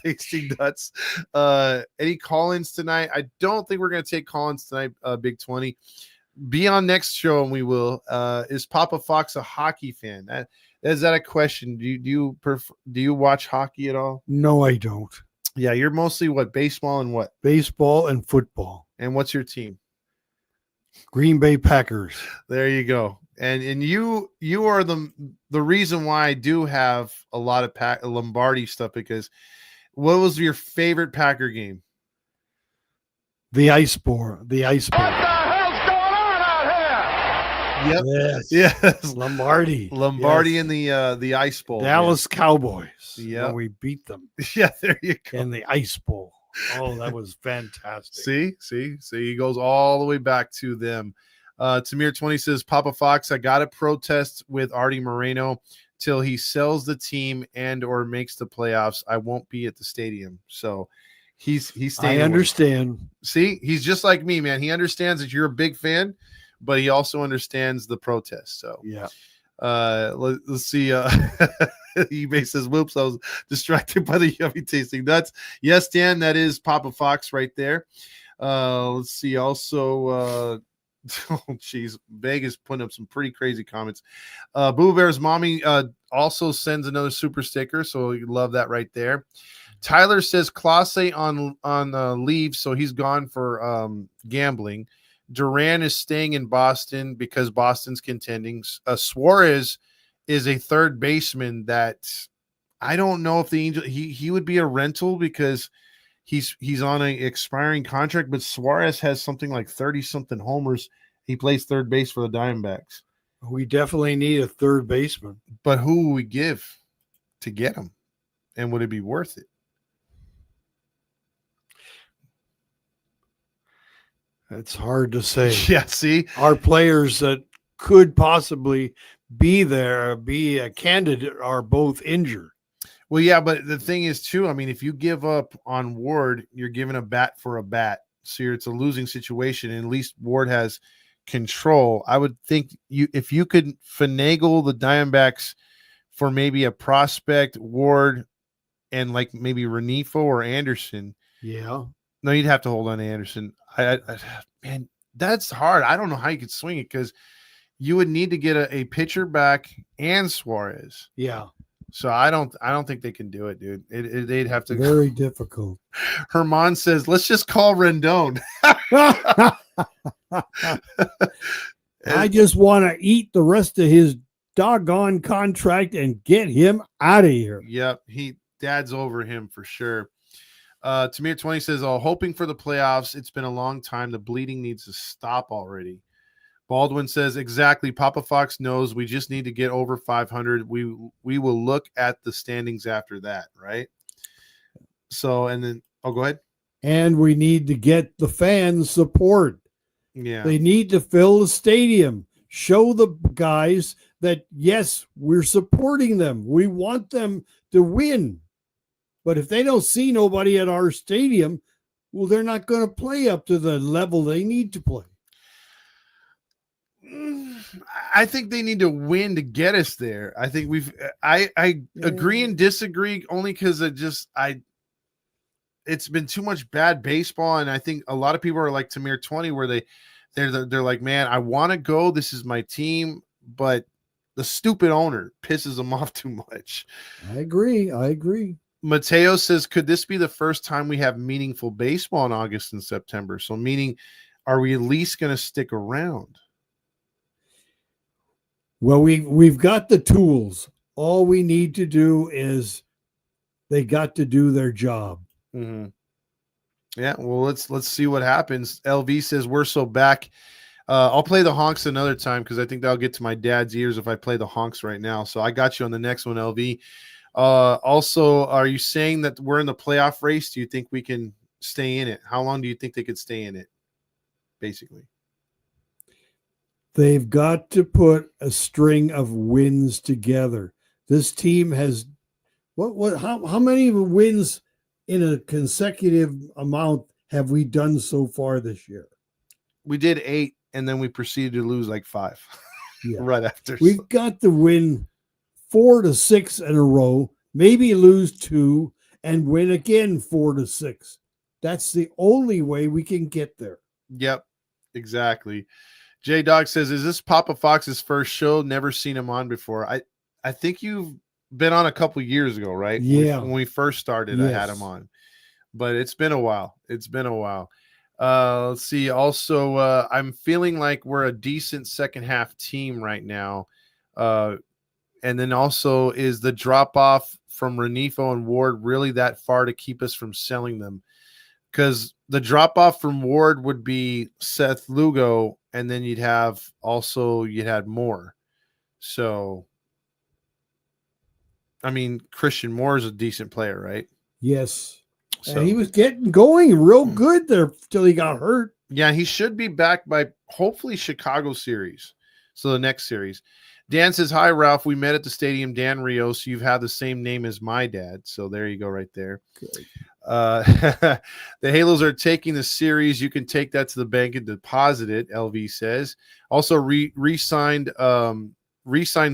Tasting nuts. Any call-ins tonight? I don't think we're going to take call-ins tonight. Big 20. Be on next show and we will. Is Papa Fox a hockey fan? Is that a question? Do you watch hockey at all? No, I don't. Yeah, you're mostly what, baseball and what? Baseball and football. And what's your team? Green Bay Packers. There you go. And you are the reason why I do have a lot of Lombardi stuff, because what was your favorite Packer game? The Ice Bowl. The Ice Bowl. What the hell's going on out here? Yep. Yes. Yes. Lombardi. Lombardi Yes. in the Ice Bowl. Dallas Cowboys. Yeah. We beat them Yeah, there you go. in the Ice Bowl. Oh, that was fantastic. See, he goes all the way back to them. Tamir 20 says, Papa Fox, I got to protest with Artie Moreno till he sells the team and or makes the playoffs. I won't be at the stadium. So he's staying. I understand. See, he's just like me, man. He understands that you're a big fan, but he also understands the protest. So Yeah. Let's see. eBay says, whoops, I was distracted by the yummy tasting nuts. Yes, Dan, that is Papa Fox right there. Let's see. Also, oh geez, Vegas putting up some pretty crazy comments. Boo Bear's mommy also sends another super sticker, so you love that right there. Tyler says Clase on leave, so he's gone for gambling. Duran is staying in Boston because Boston's contending. Suarez is a third baseman that I don't know if the Angel he would be a rental because he's on an expiring contract, but Suarez has something like 30-something homers. He plays third base for the Diamondbacks. We definitely need a third baseman. But who would we give to get him? And would it be worth it? It's hard to say. Yeah, see? Our players that could possibly be there, be a candidate, are both injured. Well, yeah, but the thing is, too, I mean, if you give up on Ward, you're giving a bat for a bat. So it's a losing situation, and at least Ward has control. I would think if you could finagle the Diamondbacks for maybe a prospect, Ward, and like maybe Renifo or Anderson. Yeah. No, you'd have to hold on to Anderson. Man, that's hard. I don't know how you could swing it because you would need to get a pitcher back and Suarez. Yeah. So I don't think they can do it, dude. They'd have to. Very difficult. Herman says, let's just call Rendon. I just want to eat the rest of his doggone contract and get him out of here. Yep. Dad's over him for sure. Tamir 20 says, hoping for the playoffs. It's been a long time. The bleeding needs to stop already. Baldwin says, exactly. Papa Fox knows we just need to get over 500. We will look at the standings after that, right? So, and then, go ahead. And we need to get the fans support. Yeah. They need to fill the stadium. Show the guys that, yes, we're supporting them. We want them to win. But if they don't see nobody at our stadium, well, they're not going to play up to the level they need to play. I think they need to win to get us there. I think I agree and disagree only because it's been too much bad baseball. And I think a lot of people are like Tamir 20 where they're like, man, I want to go. This is my team. But the stupid owner pisses them off too much. I agree. Mateo says, could this be the first time we have meaningful baseball in August and September? So meaning, are we at least going to stick around? Well, we've got the tools. All we need to do is they got to do their job. Mm-hmm. Yeah, well, let's see what happens. LV says, we're so back. I'll play the honks another time because I think that'll get to my dad's ears if I play the honks right now. So I got you on the next one, LV. Also, are you saying that we're in the playoff race? Do you think we can stay in it? How long do you think they could stay in it? Basically, they've got to put a string of wins together. This team has how many wins in a consecutive amount have we done so far this year? We did 8, and then we proceeded to lose like 5 right after. We've got to win 4 to 6 in a row, maybe lose 2 and win again 4 to 6. That's the only way we can get there. Yep, exactly. J Dog says, is this Papa Fox's first show? Never seen him on before. I think you've been on a couple years ago, right? Yeah. When we first started, yes. I had him on. but it's been a while. It's been a while. Let's see. Also, I'm feeling like we're a decent second half team right now. And then also, is the drop off from Renifo and Ward really that far to keep us from selling them? Because the drop off from Ward would be Seth Lugo, and then you'd had Moore. So, I mean, Christian Moore is a decent player, right? Yes. So And he was getting going real good there till he got hurt. yeah, he should be back by hopefully Chicago series. So the next series. Dan says, hi, Ralph. We met at the stadium. Dan Rios. You've had the same name as my dad. So there you go right there. Good. The Halos are taking the series. You can take that to the bank and deposit it, LV says. Also re-signed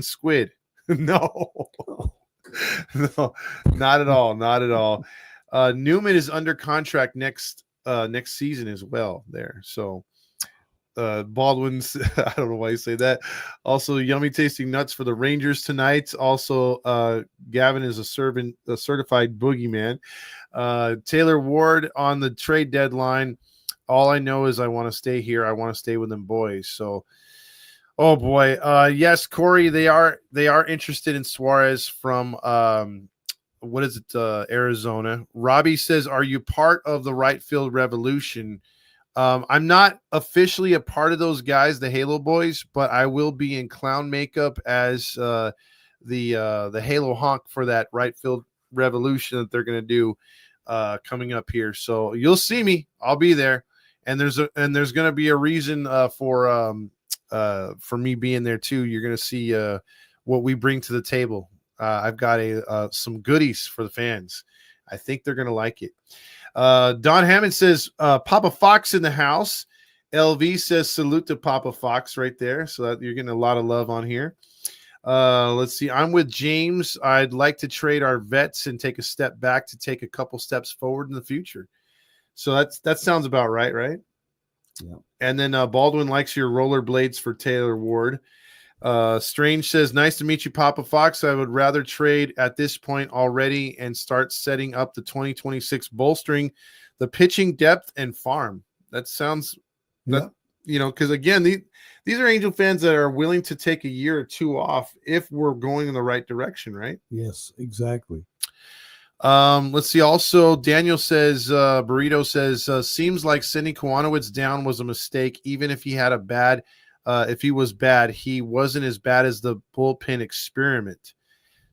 Squid. No. No, not at all. Not at all. Newman is under contract next season as well there. So Baldwin's, I don't know why you say that. Also, yummy tasting nuts for the Rangers tonight. Also, Gavin is a certified boogeyman. Taylor Ward on the trade deadline. All I know is I want to stay here. I want to stay with them boys. So, oh boy. Yes, Corey, they are interested in Suarez from what is it? Arizona. Robbie says, are you part of the right field revolution? I'm not officially a part of those guys, the Halo boys, but I will be in clown makeup as the Halo honk for that right field revolution that they're going to do coming up here. So you'll see me. I'll be there, and there's going to be a reason for me being there too. You're going to see what we bring to the table. I've got some goodies for the fans. I think they're going to like it. Don Hammond says, Papa Fox in the house. LV says, salute to Papa Fox right there. So that you're getting a lot of love on here. Let's see. I'm with James. I'd like to trade our vets and take a step back to take a couple steps forward in the future. So that sounds about right? Yeah. And then Baldwin likes your rollerblades for Taylor Ward. Strange says, nice to meet you, Papa Fox. I would rather trade at this point already and start setting up the 2026 bolstering the pitching depth and farm. That sounds because again, these are Angel fans that are willing to take a year or two off if we're going in the right direction, right? Yes, exactly. Let's see. Also, Daniel says, Burrito says, seems like sending Kowanowitz down was a mistake, even if he had if he was bad, he wasn't as bad as the bullpen experiment.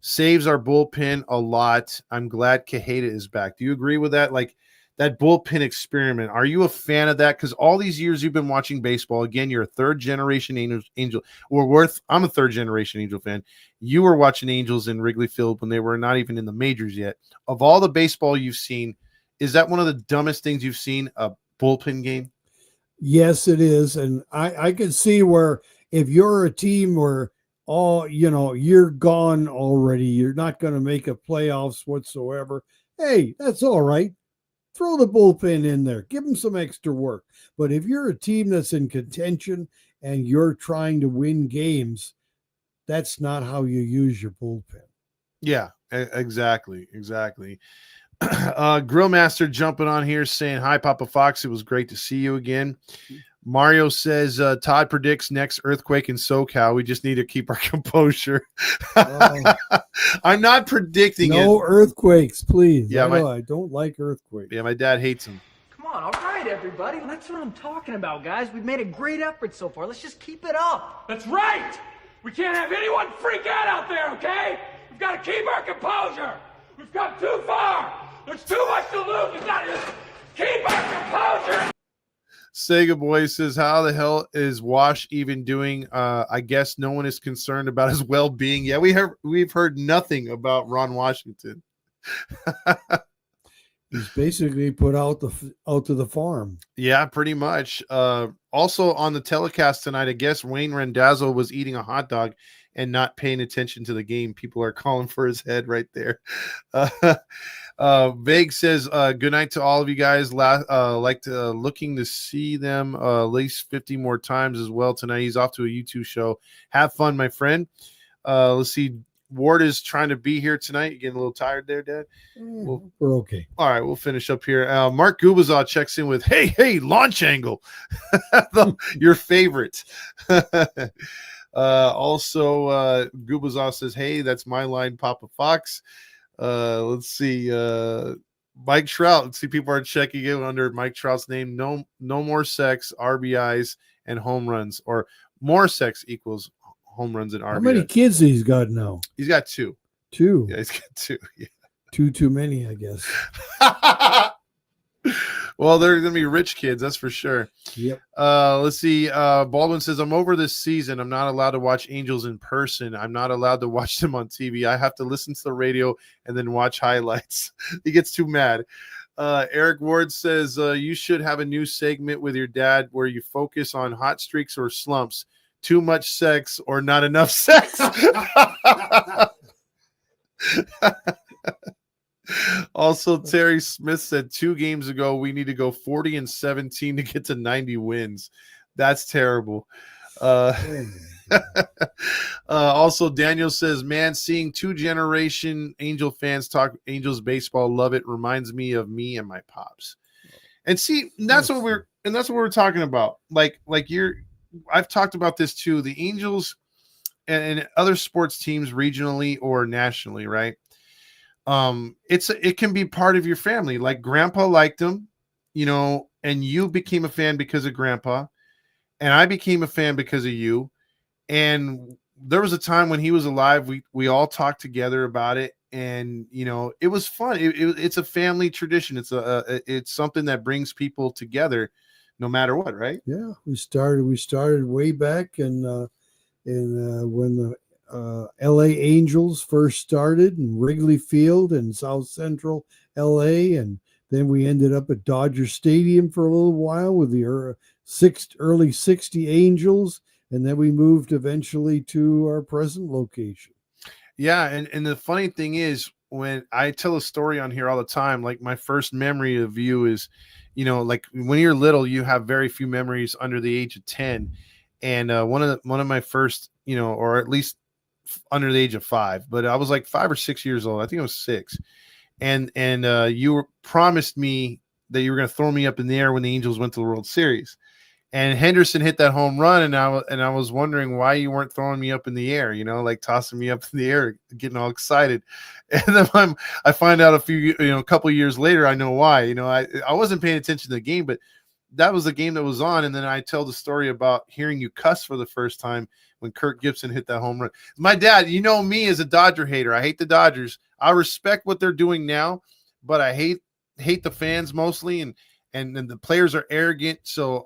Saves our bullpen a lot. I'm glad Quijada is back. Do you agree with that? Like that bullpen experiment. Are you a fan of that? Because all these years you've been watching baseball, again, you're a third generation Angel. I'm a third generation Angel fan. You were watching Angels in Wrigley Field when they were not even in the majors yet. Of all the baseball you've seen, is that one of the dumbest things you've seen, a bullpen game? Yes, it is. And I can see where if you're a team where you're gone already, you're not going to make a playoffs whatsoever. Hey, that's all right. Throw the bullpen in there. Give them some extra work. But if you're a team that's in contention and you're trying to win games, that's not how you use your bullpen. Yeah, exactly. Grillmaster jumping on here saying, hi, Papa Fox. It was great to see you again. Mario says, Todd predicts next earthquake in SoCal. We just need to keep our composure. I'm not predicting no earthquakes, please. Yeah, I don't like earthquakes. Yeah, my dad hates them. Come on, all right, everybody. That's what I'm talking about, guys. We've made a great effort so far. Let's just keep it up. That's right! We can't have anyone freak out there, okay? We've got to keep our composure. We've come too far. There's too much to lose. We've got to just keep our composure. Sega Boy says, how the hell is Wash even doing? I guess no one is concerned about his well-being. Yeah, we've heard nothing about Ron Washington. He's basically put out to the farm. Yeah, pretty much. Also on the telecast tonight, I guess Wayne Randazzo was eating a hot dog and not paying attention to the game. People are calling for his head right there. Vague says, good night to all of you guys. Looking to see them at least 50 more times as well tonight. He's off to a YouTube show. Have fun, my friend. Let's see. Ward is trying to be here tonight. You getting a little tired there, Dad? We're okay. All right, we'll finish up here. Mark Gubazaw checks in with, hey, launch angle. Your favorite. Also, Gubazaw says, hey, that's my line, Papa Fox. Let's see. Mike Trout. Let's see, people are checking in under Mike Trout's name. No more sex, RBIs, and home runs, or more sex equals home runs and RBIs. How many kids he's got now? He's got 2. 2. Yeah, he's got 2. Yeah. 2 too many, I guess. Well, they're gonna be rich kids, that's for sure. Yep. Let's see. Baldwin says, I'm over this season. I'm not allowed to watch Angels in person. I'm not allowed to watch them on TV. I have to listen to the radio and then watch highlights. He gets too mad. Eric Ward says, you should have a new segment with your dad where you focus on hot streaks or slumps, too much sex or not enough sex. Also, Terry Smith said 2 games ago, we need to go 40-17 to get to 90 wins. That's terrible. Also, Daniel says, man, seeing 2-generation Angel fans talk Angels baseball, love it. Reminds me of me and my pops. And see, that's what we're talking about. I've talked about this too. The Angels and other sports teams regionally or nationally, right? It can be part of your family. Like Grandpa liked him, and you became a fan because of Grandpa, and I became a fan because of you. And there was a time when he was alive, we all talked together about it, and it was fun. It's a family tradition. It's something that brings people together, no matter what, right? Yeah, we started way back when the LA Angels first started in Wrigley Field in South Central LA, and then we ended up at Dodger Stadium for a little while with the early 60 Angels, and then we moved eventually to our present location. Yeah, and the funny thing is, when I tell a story on here all the time, like my first memory of you is, like when you're little, you have very few memories under the age of 10, and one of my first, or at least under the age of 5, but I was like 5 or 6 years old. I think I was 6. And you promised me that you were going to throw me up in the air when the Angels went to the World Series. And Henderson hit that home run, and I was wondering why you weren't throwing me up in the air, like tossing me up in the air, getting all excited. And then I find out a couple of years later, I know why. I wasn't paying attention to the game, but that was the game that was on. And then I tell the story about hearing you cuss for the first time when Kirk Gibson hit that home run. My dad, me as a Dodger hater. I hate the Dodgers. I respect what they're doing now, but I hate the fans mostly, and the players are arrogant. So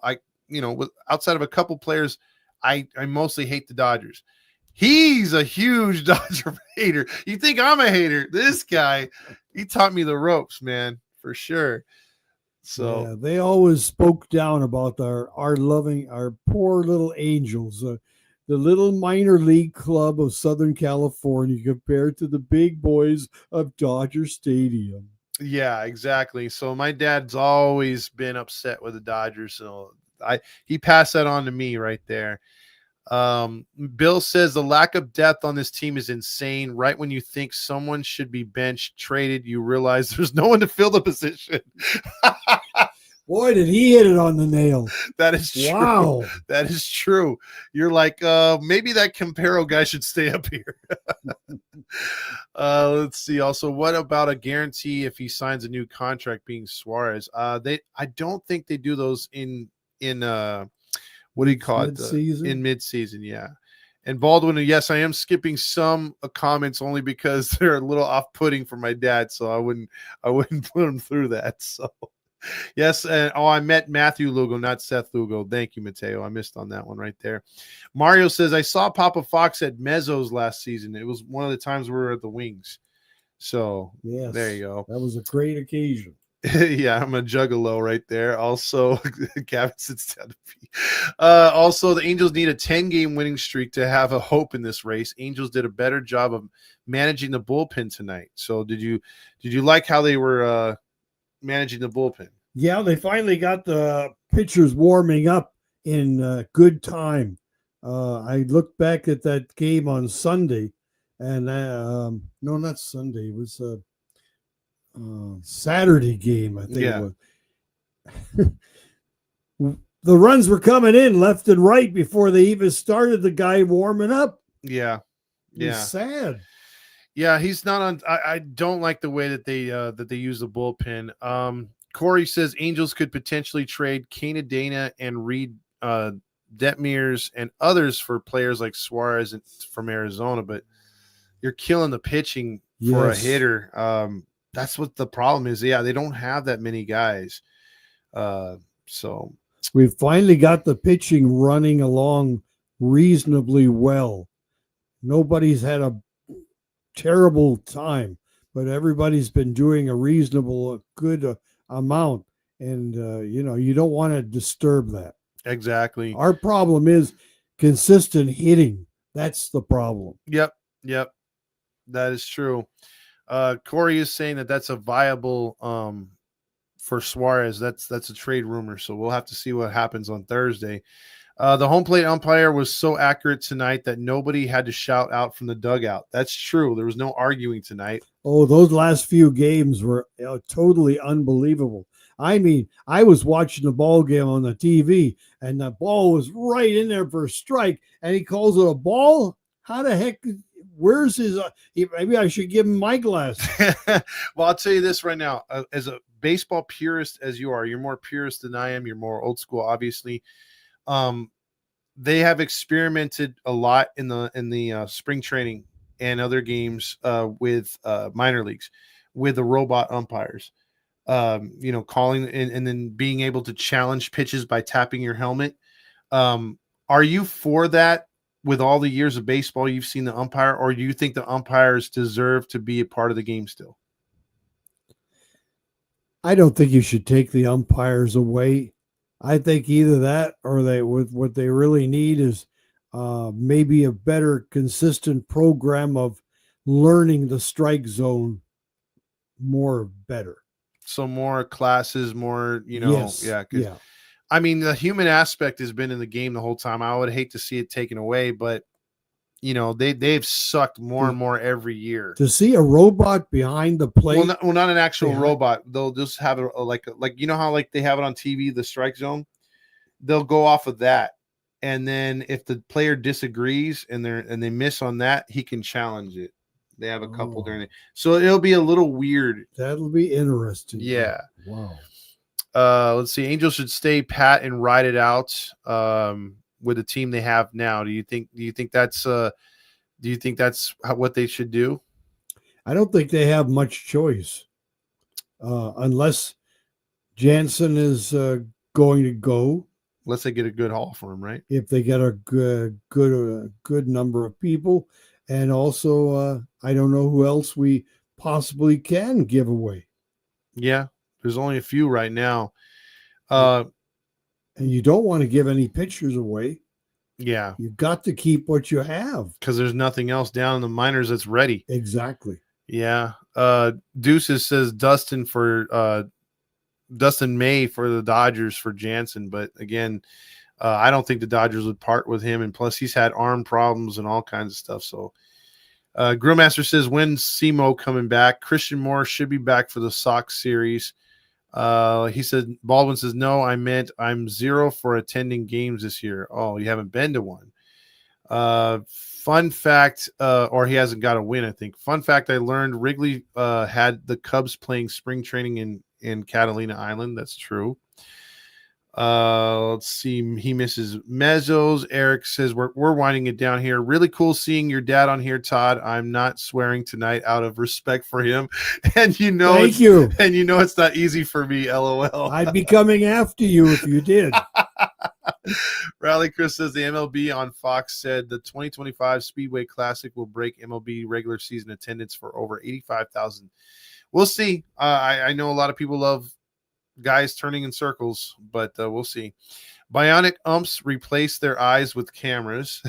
outside of a couple players, I mostly hate the Dodgers. He's a huge Dodger hater. You think I'm a hater? This guy, he taught me the ropes, man, for sure. So yeah, they always spoke down about our poor little Angels, the little minor league club of Southern California compared to the big boys of Dodger Stadium. Yeah, exactly. So my dad's always been upset with the Dodgers. So he passed that on to me right there. Bill says the lack of depth on this team is insane. Right when you think someone should be benched, traded, you realize there's no one to fill the position. Boy, did he hit it on the nail. That is true. Wow. That is true. You're like, maybe that Campero guy should stay up here. Let's see. Also, what about a guarantee if he signs a new contract being Suarez? I don't think they do those in what do you call mid-season? In mid-season, yeah. And Baldwin, yes, I am skipping some comments only because they're a little off-putting for my dad, so I wouldn't put him through that. So yes, and I met Matthew Lugo, not Seth Lugo. Thank you, Mateo. I missed on that one right there. Mario says, I saw Papa Fox at Mezzo's last season. It was one of the times we were at the Wings. So yes, there you go. That was a great occasion. Yeah, I'm a juggalo right there. Also, Gavin sits down to pee. Also, the Angels need a 10-game winning streak to have a hope in this race. Angels did a better job of managing the bullpen tonight. So did you like how they were managing the bullpen? Yeah, they finally got the pitchers warming up in good time. I looked back at that game on Sunday, and no, not Sunday. It was a Saturday game, I think Yeah. it was. The runs were coming in left and right before they even started the guy warming up. Yeah. It was Yeah. sad. Yeah, he's not on. I don't like the way that they use the bullpen. Corey says Angels could potentially trade Dana and Reed Detmers and others for players like Suarez from Arizona, but you're killing the pitching for a Yes. hitter. That's what the problem is. Yeah, they don't have that many guys. So We finally got the pitching running along reasonably well. Nobody's had a terrible time, but everybody's been doing a reasonable, good amount. And, you don't want to disturb that. exactly. Our problem is consistent hitting. That's the problem. Yep. That is true. Corey is saying that that's a viable for Suarez. That's a trade rumor, so we'll have to see what happens on Thursday. The home plate umpire was so accurate tonight that nobody had to shout out from the dugout. That's true. There was no arguing tonight. Oh, those last few games were totally unbelievable. I mean, I was watching the ball game on the TV, and the ball was right in there for a strike, and he calls it a ball? How the heck? Where's his? Maybe I should give him my glass. Well, I'll tell you this right now. As a baseball purist as you are, you're more purist than I am. You're more old school, obviously. They have experimented a lot in the spring training and other games with minor leagues with the robot umpires. Calling and then being able to challenge pitches by tapping your helmet. Are you for that? With all the years of baseball you've seen the umpire, or do you think the umpires deserve to be a part of the game still? I don't think you should take the umpires away. I think either that or what they really need is maybe a better consistent program of learning the strike zone better. So more classes, more, Yes. yeah. Yeah. I mean, the human aspect has been in the game the whole time. I would hate to see it taken away, but they've sucked more and more every year. To see a robot behind the plate. Well, not an actual robot. They'll just have it like how like they have it on TV, the strike zone. They'll go off of that, and then if the player disagrees and they miss on that, he can challenge it. They have a couple during it, so it'll be a little weird. That'll be interesting. Yeah. Wow. Let's see. Angels should stay pat and ride it out with the team they have now. Do you think that's what they should do? I don't think they have much choice unless Jansen is going to go. Unless they get a good haul for him, right? If they get a good number of people, and also I don't know who else we possibly can give away. Yeah. There's only a few right now. And you don't want to give any pitchers away. Yeah. You've got to keep what you have. Because there's nothing else down in the minors that's ready. Exactly. Yeah. Deuces says Dustin May for the Dodgers for Jansen. But again, I don't think the Dodgers would part with him. And plus, he's had arm problems and all kinds of stuff. So Grillmaster says, when's Simo coming back? Christian Moore should be back for the Sox series. He said, Baldwin says, no, I meant I'm 0 for attending games this year. Oh, you haven't been to one. Fun fact, or he hasn't got a win, I think. Fun fact, I learned Wrigley had the Cubs playing spring training in Catalina Island. That's true. Let's see. He misses Mezzos. Eric says we're winding it down here. Really cool seeing your dad on here, Todd. I'm not swearing tonight out of respect for him. And Thank you. And it's not easy for me, LOL. I'd be coming after you if you did. Rally Chris says the MLB on Fox said the 2025 Speedway Classic will break MLB regular season attendance for over 85,000. We'll see. I know a lot of people love guys turning in circles, but we'll see. Bionic umps replace their eyes with cameras.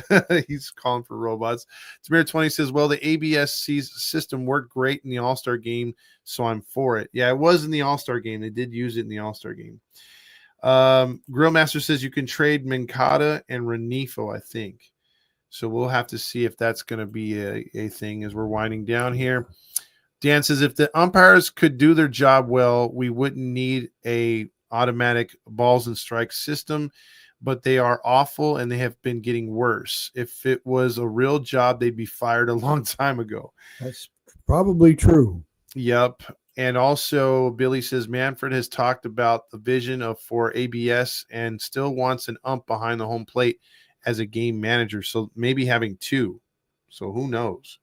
He's calling for robots. Tamir 20 says, well, the ABS system worked great in the All-Star game, so I'm for it. Yeah, it was in the All-Star game. They did use it in the All-Star game. Grillmaster says you can trade Mancada and Renifo, I think. So we'll have to see if that's going to be a thing as we're winding down here. Dan says, if the umpires could do their job well, we wouldn't need a automatic balls and strikes system, but they are awful and they have been getting worse. If it was a real job, they'd be fired a long time ago. That's probably true. Yep. And also, Billy says Manfred has talked about the vision for ABS and still wants an ump behind the home plate as a game manager. So maybe having two. So who knows?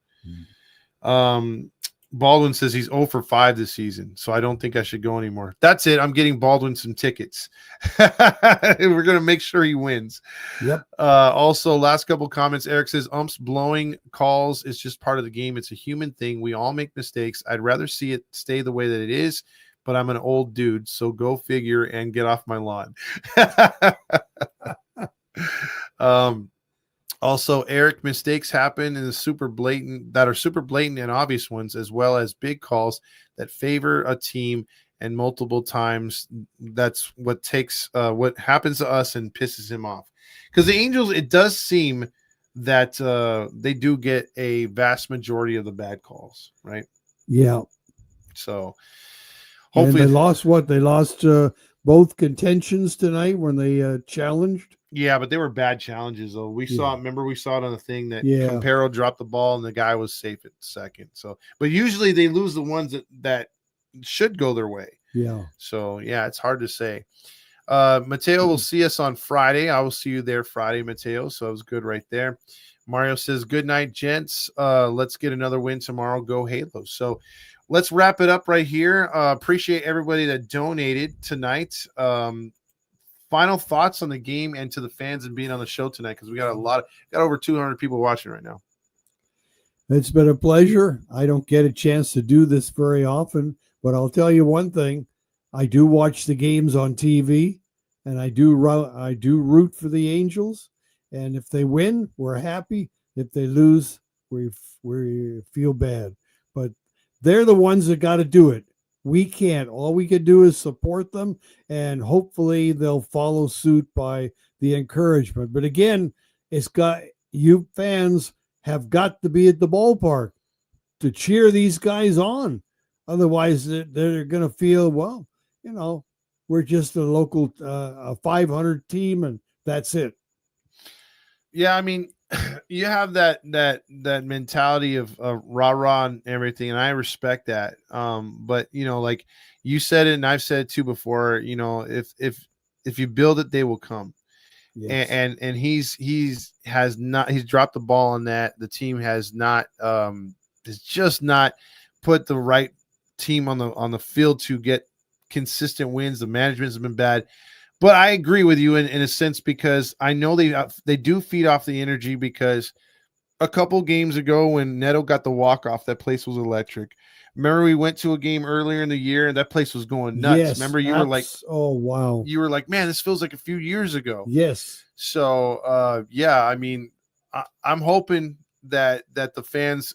Baldwin says he's 0 for 5 this season, so I don't think I should go anymore. That's it. I'm getting Baldwin some tickets. We're going to make sure he wins. Yep. Also, last couple comments. Eric says umps blowing calls is just part of the game. It's a human thing. We all make mistakes. I'd rather see it stay the way that it is, but I'm an old dude, so go figure and get off my lawn. Also, Eric, mistakes happen in the super blatant and obvious ones, as well as big calls that favor a team, and multiple times that's what happens to us and pisses him off. Because the Angels, it does seem that they do get a vast majority of the bad calls, right? Yeah. So hopefully, and they lost what? They lost both contentions tonight when they challenged. Yeah, but they were bad challenges, though. We saw it on the thing that Yeah. Campero dropped the ball and the guy was safe at second. So, but usually they lose the ones that should go their way. Yeah. So, yeah, it's hard to say. Mateo will see us on Friday. I will see you there Friday, Mateo. So it was good right there. Mario says, good night, gents. Let's get another win tomorrow. Go Halos. So let's wrap it up right here. Appreciate everybody that donated tonight. Final thoughts on the game and to the fans and being on the show tonight, because we got over 200 people watching right now. It's been a pleasure. I don't get a chance to do this very often, but I'll tell you one thing. I do watch the games on TV, and I do root for the Angels. And if they win, we're happy. If they lose, we feel bad. But they're the ones that got to do it. We can't. All we can do is support them, and hopefully they'll follow suit by the encouragement. But again, you fans have got to be at the ballpark to cheer these guys on. Otherwise, they're going to feel, well, we're just a local a 500 team, and that's it. Yeah, I mean, you have that mentality of rah-rah and everything, and I respect that. But like you said it, and I've said it too before, if you build it, they will come. Yes. And he's dropped the ball on that. The team has just not put the right team on the field to get consistent wins. The management has been bad. But I agree with you in a sense, because I know they do feed off the energy, because a couple games ago when Neto got the walk-off, that place was electric. Remember we went to a game earlier in the year and that place was going nuts. Yes, remember you were like, oh, wow. You were like, man, this feels like a few years ago. Yes. So, yeah, I mean, I'm hoping that the fans,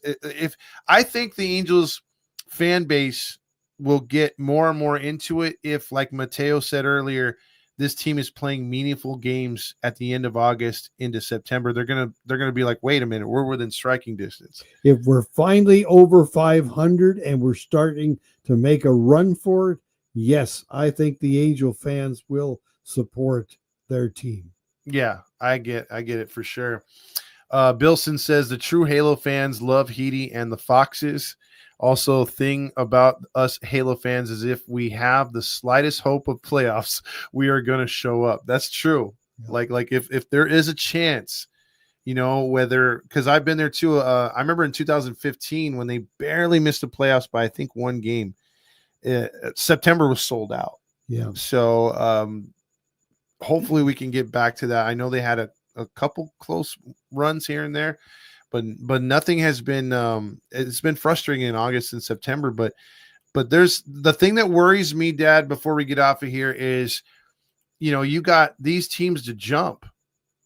I think the Angels fan base will get more and more into it if, like Mateo said earlier, this team is playing meaningful games at the end of August into September. They're gonna be like, wait a minute, we're within striking distance. If we're finally over 500 and we're starting to make a run for it, yes, I think the Angel fans will support their team. Yeah, I get it for sure. Bilson says the true Halo fans love Heedy and the Foxes. Also, thing about us Halo fans is if we have the slightest hope of playoffs, we are going to show up. That's true. Yeah. Like if there is a chance, because I've been there too. I remember in 2015 when they barely missed the playoffs by, I think, one game. September was sold out. Yeah. So hopefully we can get back to that. I know they had a couple close runs here and there. But nothing has been it's been frustrating in August and September. But there's the thing that worries me, Dad, before we get off of here is, you got these teams to jump.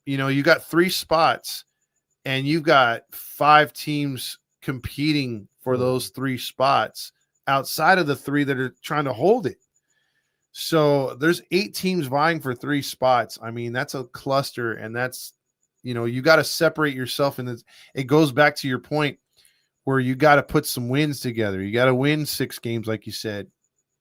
You got 3 spots and you got 5 teams competing for those 3 spots outside of the 3 that are trying to hold it. So there's 8 teams vying for 3 spots. I mean, that's a cluster, and that's you got to separate yourself, and it goes back to your point where you got to put some wins together. You got to win 6 games, like you said,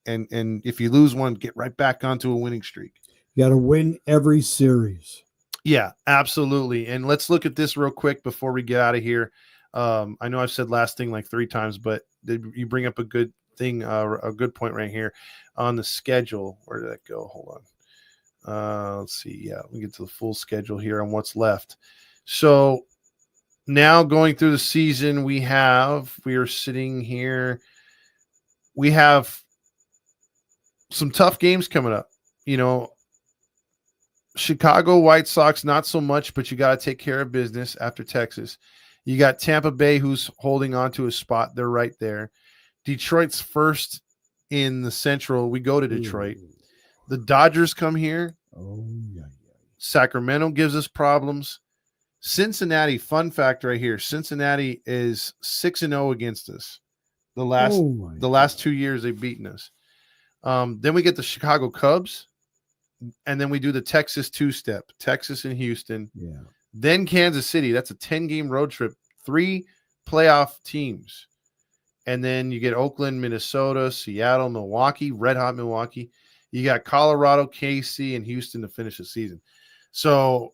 and if you lose one, get right back onto a winning streak. You got to win every series. Yeah, absolutely. And let's look at this real quick before we get out of here. I know I've said last thing like 3 times, but you bring up a good thing, a good point right here on the schedule. Where did that go? Hold on. Let's see. Yeah, we get to the full schedule here on what's left. So now going through the season, we are sitting here. We have some tough games coming up. Chicago White Sox, not so much, but you got to take care of business after Texas. You got Tampa Bay, who's holding on to a spot. They're right there. Detroit's first in the Central. We go to Detroit. Ooh. The Dodgers come here. Oh, yeah. Sacramento gives us problems. Cincinnati, fun fact right here. Cincinnati is 6-0 against us. The last 2 years they've beaten us. Then we get the Chicago Cubs. And then we do the Texas 2-step, Texas and Houston. Yeah. Then Kansas City. That's a 10-game road trip, 3 playoff teams. And then you get Oakland, Minnesota, Seattle, Milwaukee, red hot Milwaukee. You got Colorado, KC, and Houston to finish the season. So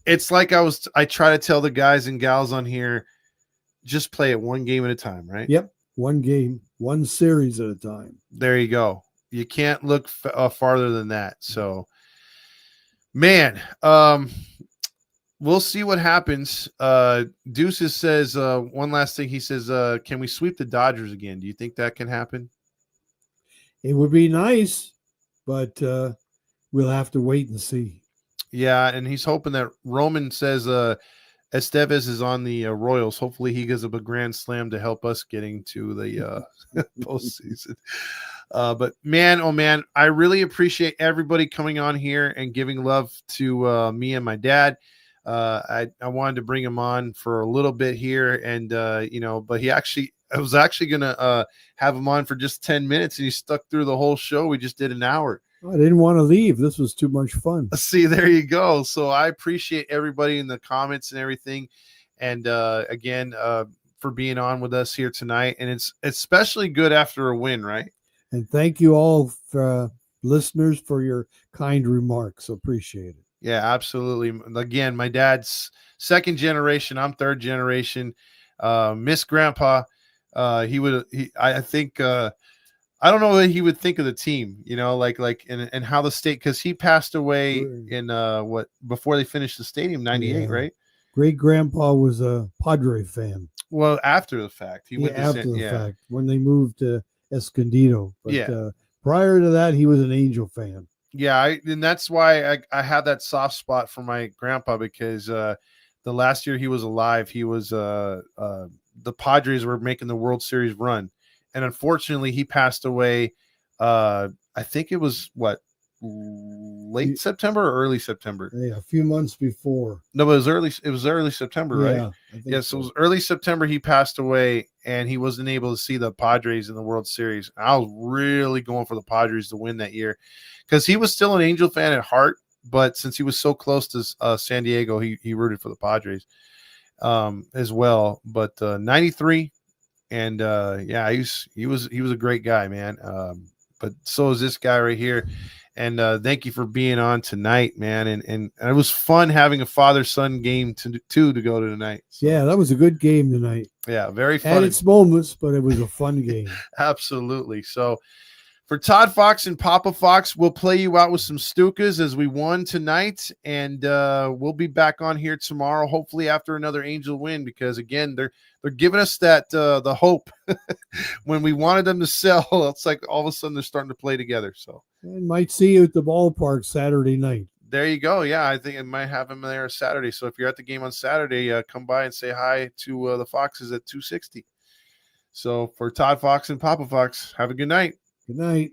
it's like I try to tell the guys and gals on here, just play it one game at a time, right? Yep. One game, one series at a time. There you go. You can't look farther than that. So, man, we'll see what happens. Deuces says one last thing. He says, can we sweep the Dodgers again? Do you think that can happen? It would be nice, but we'll have to wait and see. Yeah, and he's hoping that Roman says Estevez is on the Royals. Hopefully he gives up a grand slam to help us getting to the postseason. But man, oh man, I really appreciate everybody coming on here and giving love to me and my dad. I wanted to bring him on for a little bit here, and but I was actually gonna have him on for just 10 minutes, and he stuck through the whole show. We just did an hour. I didn't want to leave. This was too much fun. See, there you go. So I appreciate everybody in the comments and everything, and again for being on with us here tonight. And it's especially good after a win, right? And thank you all, listeners, for your kind remarks. Appreciate it. Yeah, absolutely. Again, my dad's 2nd generation. I'm 3rd generation. Miss Grandpa. I think I don't know what he would think of the team, and how the state, because he passed away in before they finished the stadium, 98, right? Great grandpa was a Padre fan. Well, after the fact, after the fact, when they moved to Escondido. But prior to that, he was an Angel fan. Yeah, and that's why I have that soft spot for my grandpa, because the last year he was alive, he was the Padres were making the World Series run, and unfortunately he passed away. I think it was late September or early September. Yeah, a few months before. No, but it was early September, right? Yeah. Yes, so it was early September he passed away, and he wasn't able to see the Padres in the World Series. I was really going for the Padres to win that year, because he was still an Angel fan at heart, but since he was so close to San Diego, he rooted for the Padres as well. But 93, and he was a great guy, man. But so is this guy right here. And thank you for being on tonight, man. And it was fun having a father-son game to go to tonight. So, yeah, that was a good game tonight. Yeah, very fun. Had its moments, but it was a fun game. Absolutely. So for Todd Fox and Papa Fox, we'll play you out with some Stukas as we won tonight. And we'll be back on here tomorrow, hopefully after another Angel win, because, again, they're giving us that the hope when we wanted them to sell. It's like all of a sudden they're starting to play together. So and might see you at the ballpark Saturday night. There you go. Yeah, I think it might have him there Saturday. So if you're at the game on Saturday, come by and say hi to the Foxes at 260. So for Todd Fox and Papa Fox, have a good night. Good night.